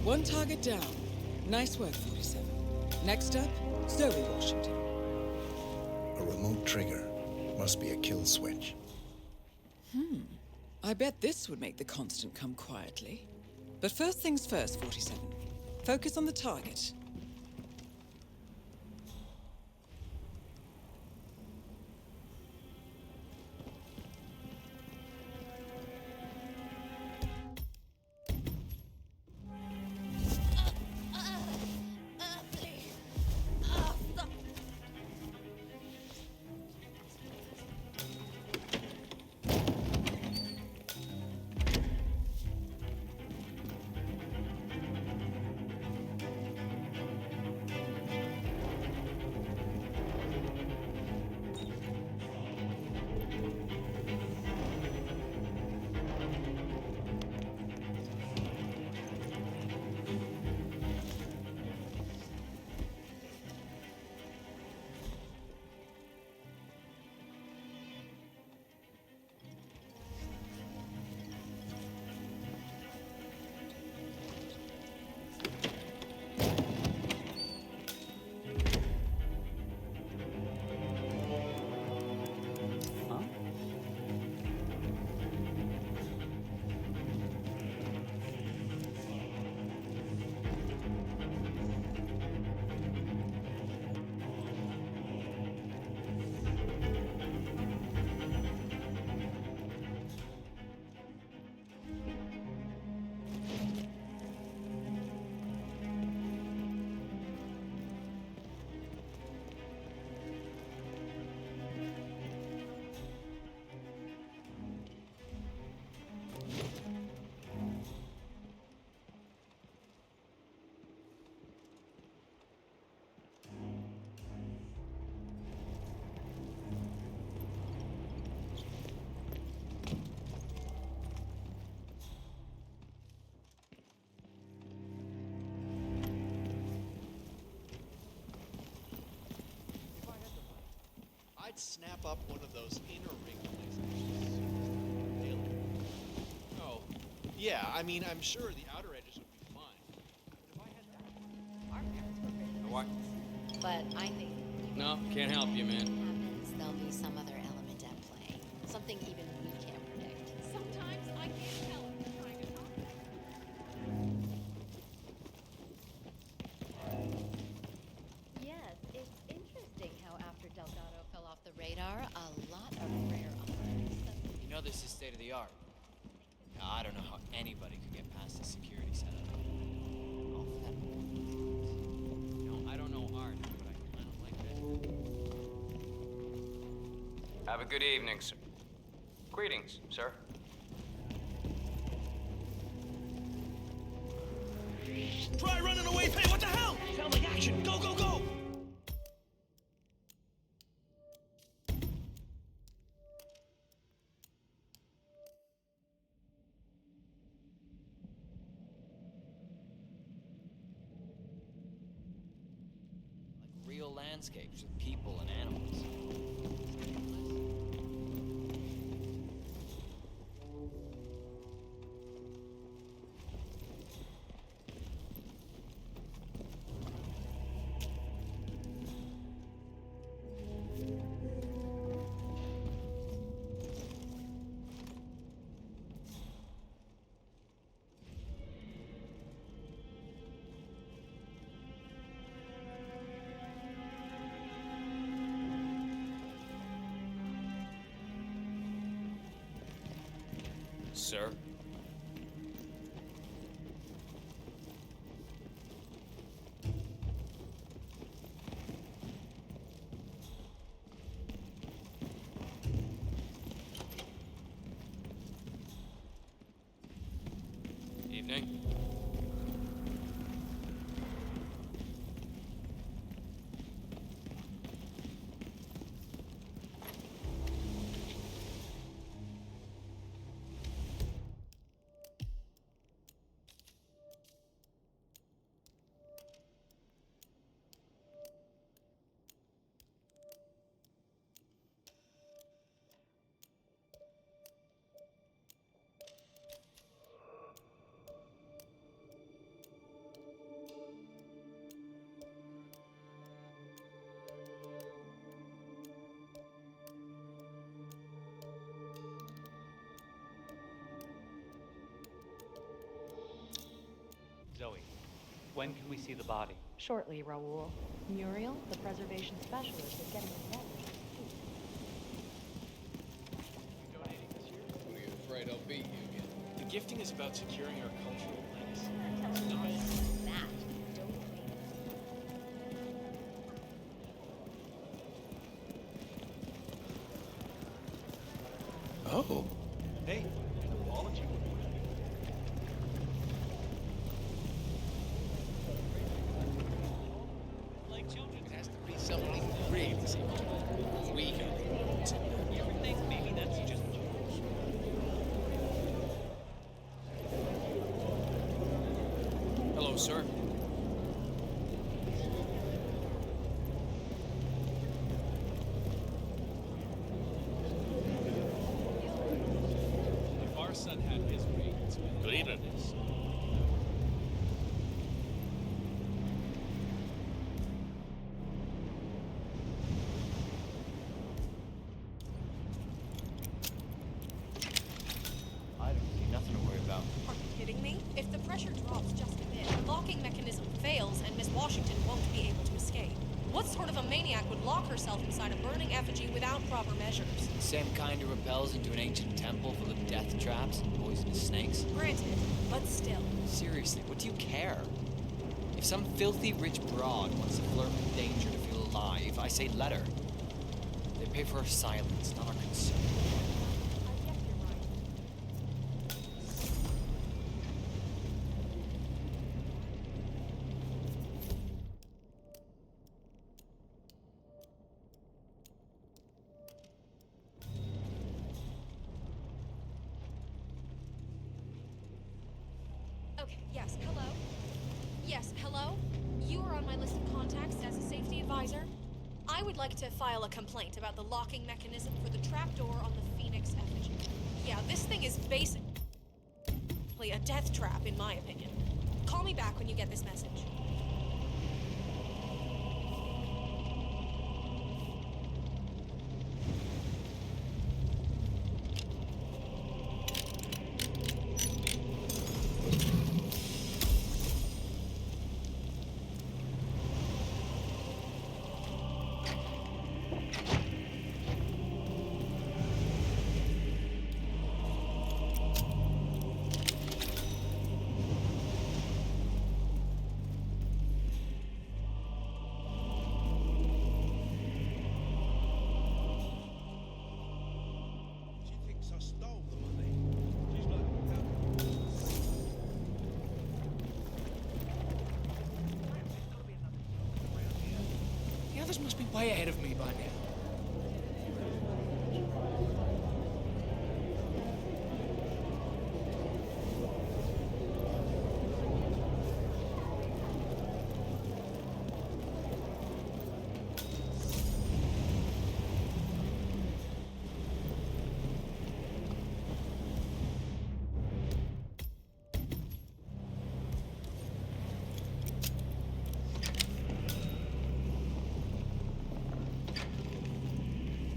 One target down. Nice work, 47. Next up, Zoe Washington. A remote trigger. Must be a kill switch. I bet this would make the Constant come quietly. But first things first, 47. Focus on the target. I'd snap up one of those inner ring places. Oh, yeah, I mean, I'm sure the outer edges would be fine. If I had that, our parents were very What? But I think No, can't help you, man. happens, there'll be some other element at play. Something even we can't predict. Sometimes I can't tell if you're trying to talk. Yes, it's interesting how after Delgado fell off the radar, a lot of rare items. You know this is state of the art. Now, I don't know how anybody could get past the security setup. All for that. You know, I don't know art, but I kind of like this. Have a good evening, sir. Greetings, sir. Try running away, Pay! What the hell? Sound like action! Go, go, go! Like real landscapes with people and animals. Sir? Evening. When can we see the body? Shortly, Raoul. Muriel, the preservation specialist, is getting involved. What are you afraid I'll beat you again? The gifting is about securing our cultural legacy. That. Oh. Hey, an apology would work. Like children. It has to be something really simple. We can You ever think maybe that's just Hello, sir. If our son had his way, it's been good evening. I don't see nothing to worry about. Are you kidding me? If the pressure drops just a bit, the locking mechanism fails and Miss Washington won't be able to escape. What sort of a maniac would lock herself inside a burning effigy without proper measures? The same kind who repels into an ancient temple full of death traps and poisonous snakes. Granted, but still. Seriously, what do you care? If some filthy rich broad wants to flirt with danger to feel alive, I say let her. They pay for our silence, not our concern. Okay, yes, hello? Yes, hello? You are on my list of contacts as a safety advisor. I would like to file a complaint about the locking mechanism for the trapdoor on the Phoenix effigy. Yeah, this thing is basically a death trap, in my opinion. Call me back when you get this message. She thinks I stole the money. She's like, The others must be way ahead of me by now.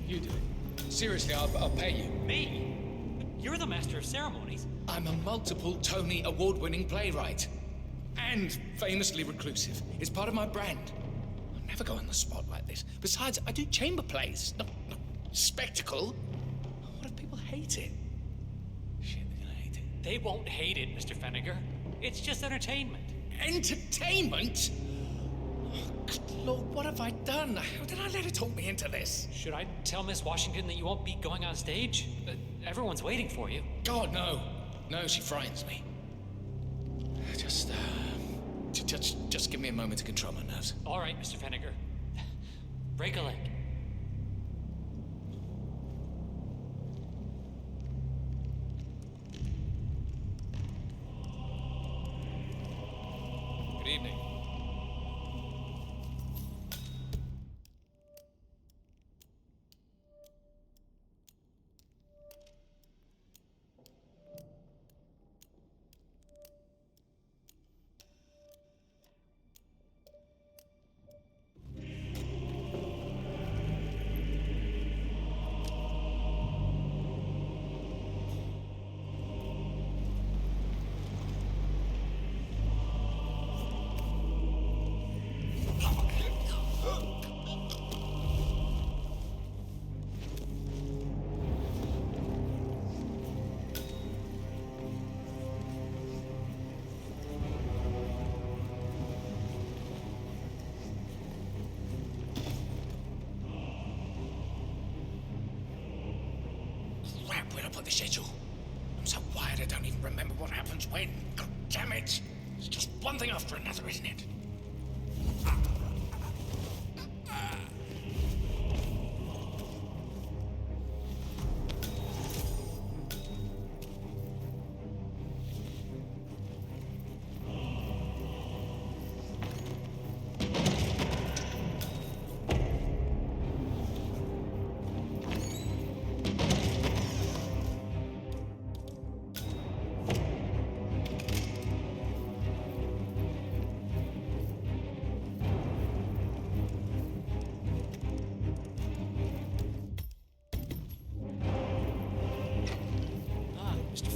You do it. Seriously, I'll pay you. Me? You're the master of ceremonies. I'm a multiple Tony award-winning playwright. And famously reclusive. It's part of my brand. I'll never go on the spot like this. Besides, I do chamber plays, not spectacle. What if people hate it? Shit, they're gonna hate it. They won't hate it, Mr. Feniger. It's just entertainment. Entertainment? Oh, good Lord, what have I done? How did I let her talk me into this? Should I tell Miss Washington that you won't be going on stage? Everyone's waiting for you. God, no. No, she frightens me. Just give me a moment to control my nerves. All right, Mr. Feniger. Break a leg. good evening. the schedule. I'm so wired I don't even remember what happens when. God damn it! It's just one thing after another, isn't it?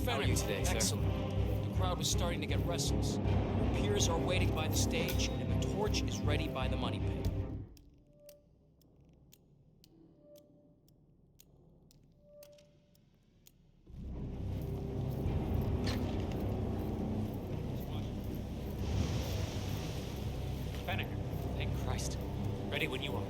How are you today, sir? Excellent. The crowd was starting to get restless. Your peers are waiting by the stage, and the torch is ready by the money pit. Fennec, thank Christ. Ready when you are.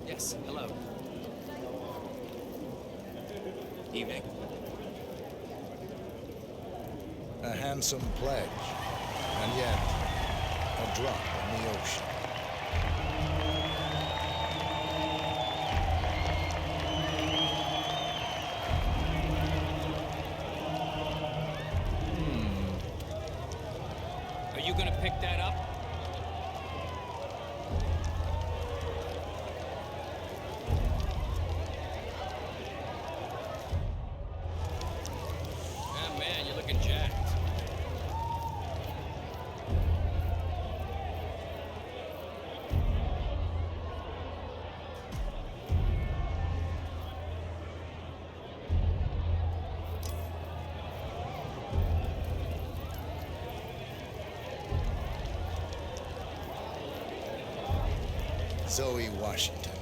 Yes, hello. Evening. A handsome pledge, and yet a drop in the ocean. Are you gonna pick that up? Ah, man, you're looking jacked. Zoe Washington,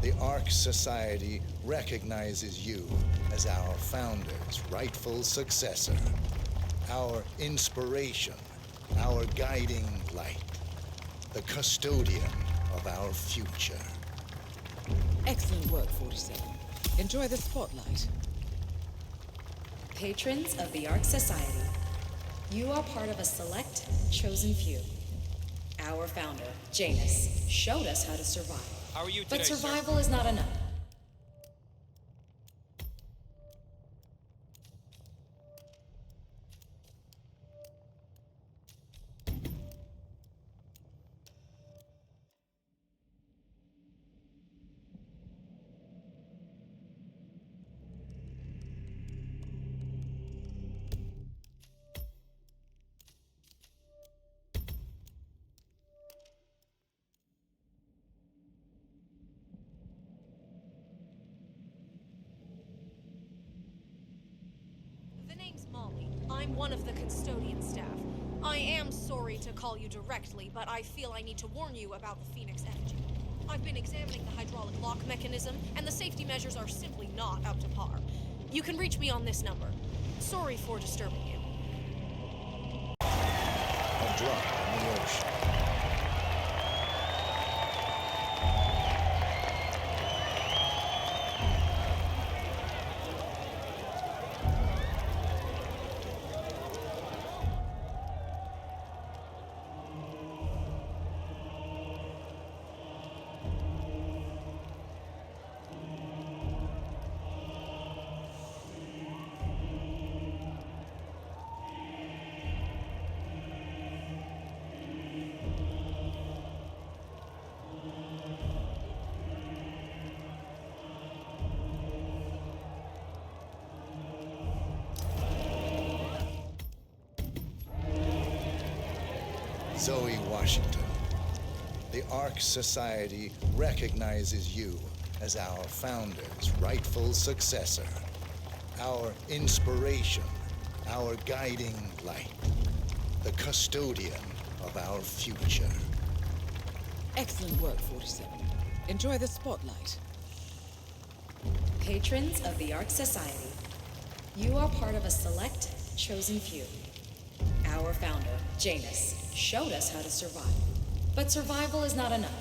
the Ark Society recognizes you as our founder's rightful successor, our inspiration, our guiding light, the custodian of our future. Excellent work, 47. Enjoy the spotlight. Patrons of the Ark Society, you are part of a select, chosen few. Our founder, Janus, showed us how to survive. How are you today, But sir? survival is not enough. The name's Molly. I'm one of the custodian staff. I am sorry to call you directly, but I feel I need to warn you about the Phoenix Energy. I've been examining the hydraulic lock mechanism, and the safety measures are simply not up to par. You can reach me on this number. Sorry for disturbing you. A drop in the ocean. Zoe Washington, the Ark Society recognizes you as our founder's rightful successor, our inspiration, our guiding light, the custodian of our future. Excellent work, 47. Enjoy the spotlight. Patrons of the Ark Society, you are part of a select, chosen few. Our founder, Janus, showed us how to survive. But survival is not enough.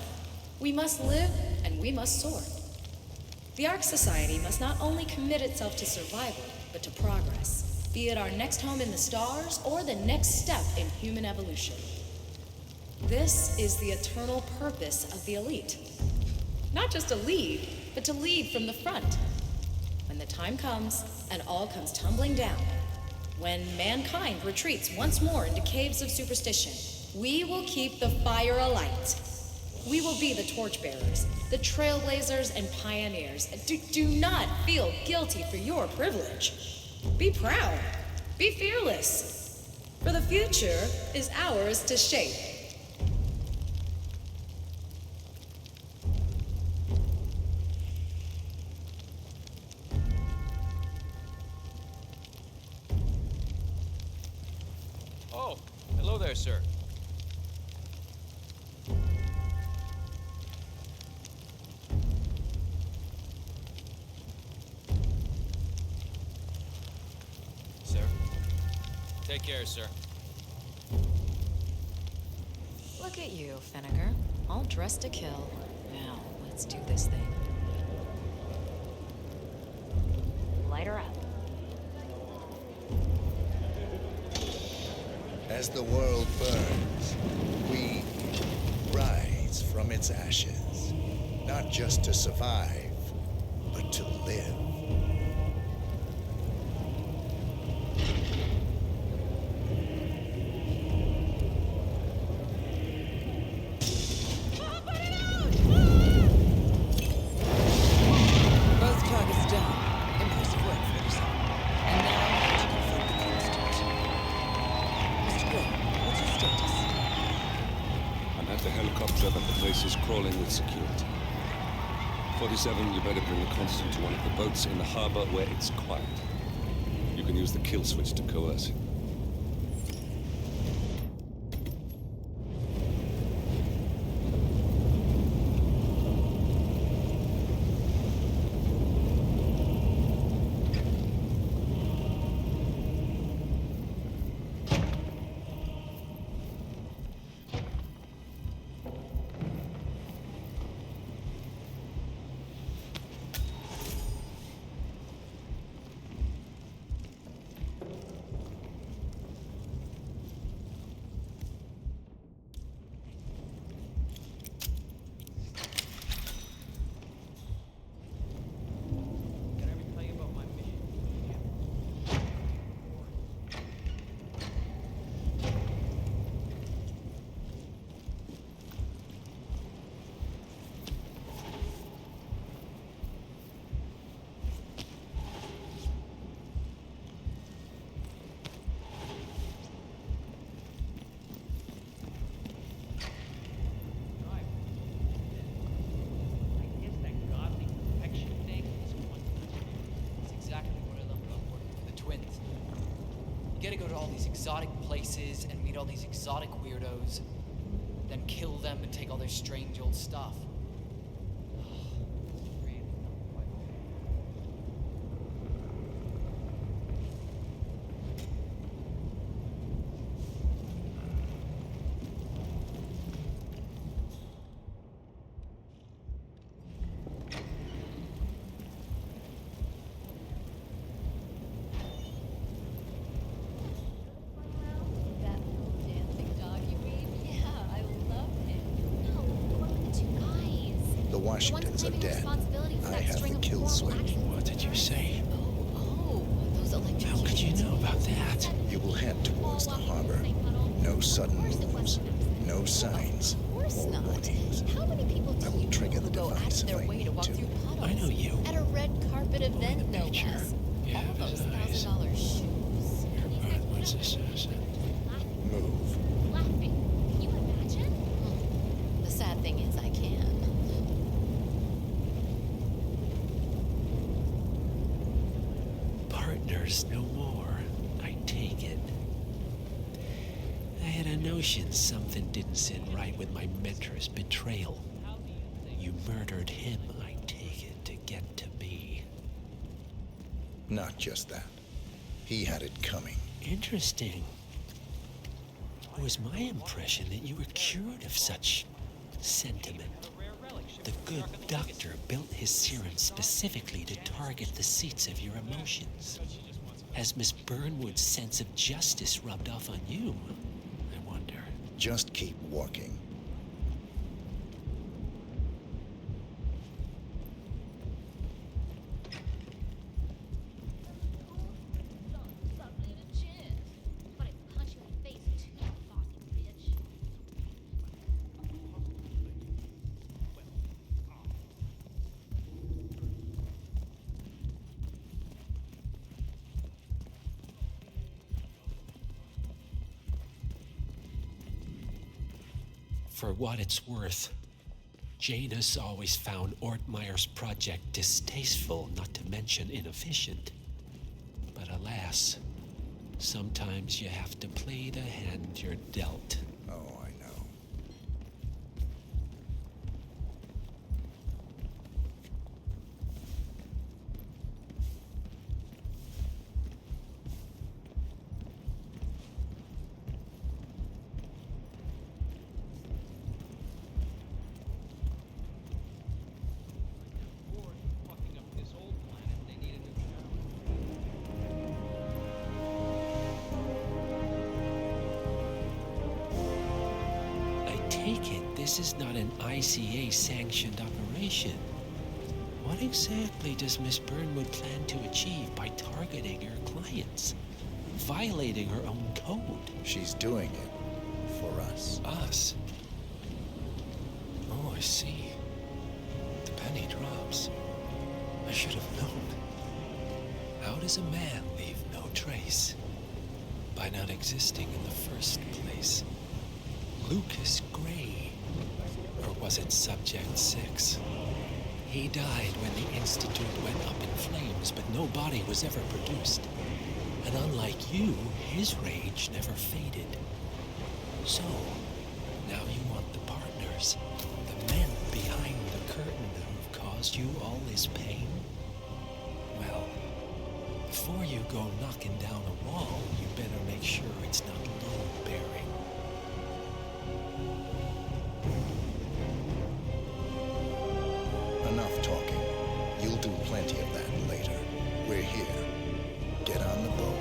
We must live and we must soar. The Ark Society must not only commit itself to survival, but to progress, be it our next home in the stars or the next step in human evolution. This is the eternal purpose of the elite. Not just to lead, but to lead from the front. When the time comes and all comes tumbling down, when mankind retreats once more into caves of superstition, we will keep the fire alight. We will be the torchbearers, the trailblazers and pioneers. Do not feel guilty for your privilege. Be proud. Be fearless. For the future is ours to shape. Oh, hello there, sir. Sir. Take care, sir. Look at you, Finnegar. All dressed to kill. Now, let's do this thing. Light her up. As the world burns, we rise from its ashes, not just to survive, but to live. Both targets down. Impressive work, 47. And now, to confront the constant. Mr. Gray, what's your status? I'm at the helicopter, but the place is crawling with security. 47, you better bring the constant to one of the boats in the harbor where it's quiet. You can use the kill switch to coerce it. You gotta go to all these exotic places and meet all these exotic weirdos, then kill them and take all their strange old stuff. The Washingtons are dead. I have the kill switch. What did you say? Those electric. How could you know about that? You will head towards the harbor. No sudden moves. No signs. Or warnings. How many people do I will you trigger know the who go out device of their if I way to need walk to. through puddles? I know you. At a red carpet event, no picture. less. Yeah, All those there's $1,000 shoes. Alright, what's this? Move. Laughing. Can you imagine? The sad thing is, I can. Partners no more, I take notion something didn't sit right with my mentor's betrayal. You murdered him, I take it, to get to me. Not just that. He had it coming. Interesting. It was my impression that you were cured of such sentiment. The good doctor built his serum specifically to target the seats of your emotions. Has Miss Burnwood's sense of justice rubbed off on you? I wonder. Just keep walking. For what it's worth, Janus always found Ortmeyer's project distasteful, not to mention inefficient. But alas, sometimes you have to play the hand you're dealt. Oh, I know. This is not an ICA-sanctioned operation. What exactly does Miss Burnwood plan to achieve by targeting her clients? Violating her own code? She's doing it for us. Us? Oh, I see. The penny drops. I should have known. How does a man leave no trace? By not existing in the first place. Lucas Gray. Or was it Subject 6? He died when the Institute went up in flames, but no body was ever produced. And unlike you, his rage never faded. So, now you want the partners, the men behind the curtain who've caused you all this pain? Well, before you go knocking down a wall, you better make sure it's not load-bearing. Enough talking. You'll do plenty of that later. We're here. Get on the boat.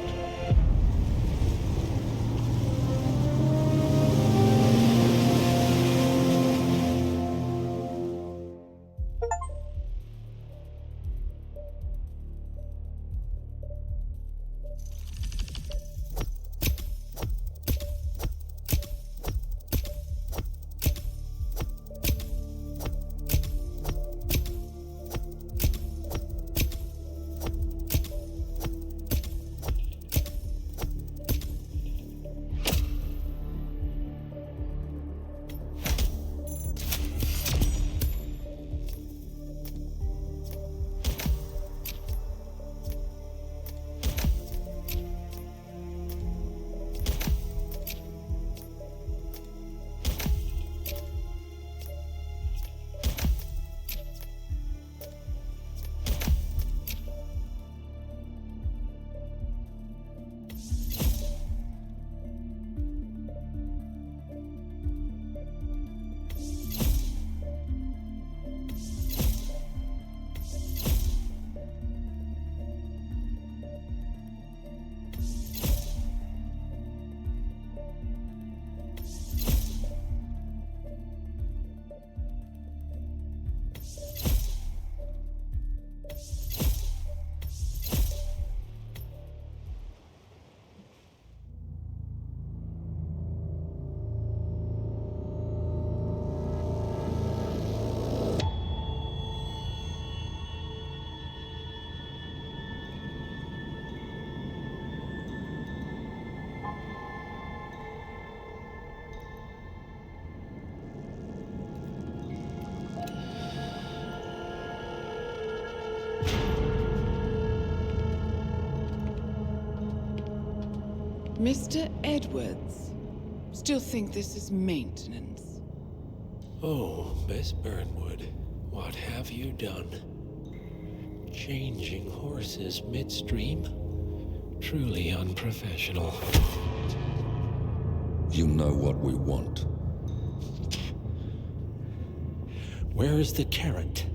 Mr. Edwards. Still think this is maintenance. Oh, Miss Burnwood, what have you done? Changing horses midstream? Truly unprofessional. You know what we want. Where is the carrot?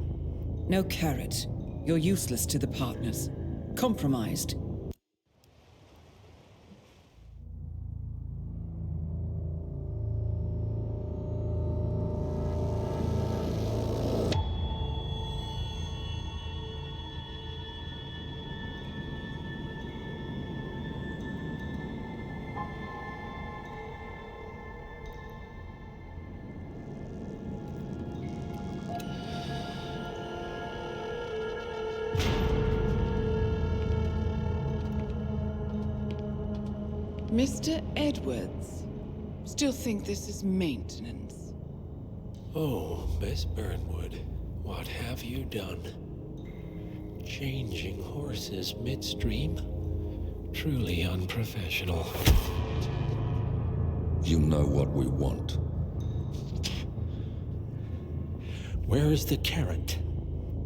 No carrot. You're useless to the partners. Compromised. Mr. Edwards. Still think this is maintenance. Oh, Miss Burnwood, what have you done? Changing horses midstream? Truly unprofessional. You know what we want. Where is the carrot?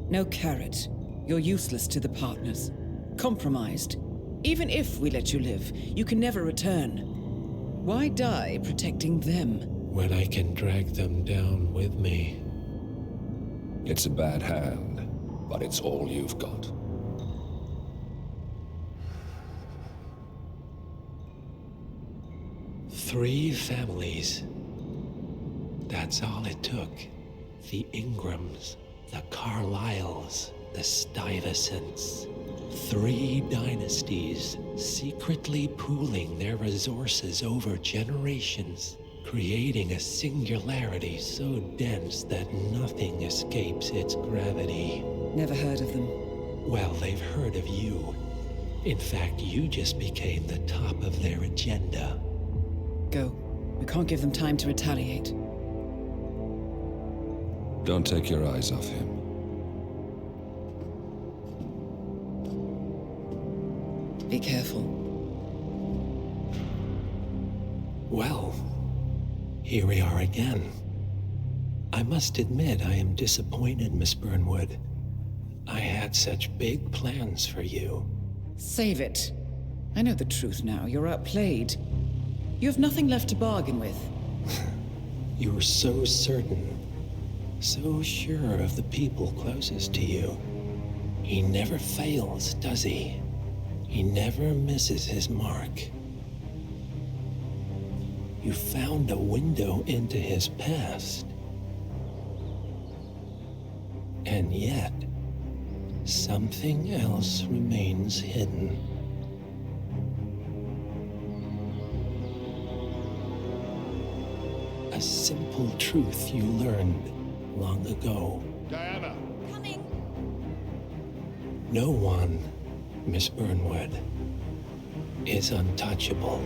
No carrot. You're useless to the partners. Compromised. Even if we let you live, you can never return. Why die protecting them? When I can drag them down with me. It's a bad hand, but it's all you've got. Three families. That's all it took. The Ingrams, the Carlyles, the Stuyvesants. 3 dynasties secretly pooling their resources over generations, creating a singularity so dense that nothing escapes its gravity. Never heard of them. Well, they've heard of you. In fact, you just became the top of their agenda. Go. We can't give them time to retaliate. Don't take your eyes off him. Be careful. Well, here we are again. I must admit I am disappointed, Miss Burnwood. I had such big plans for you. Save it. I know the truth now. You're outplayed. You have nothing left to bargain with. You were so certain, so sure of the people closest to you. He never fails, does he? He never misses his mark. You found a window into his past. And yet, something else remains hidden. A simple truth you learned long ago. Diana! Coming! No one, Miss Burnwood, is untouchable.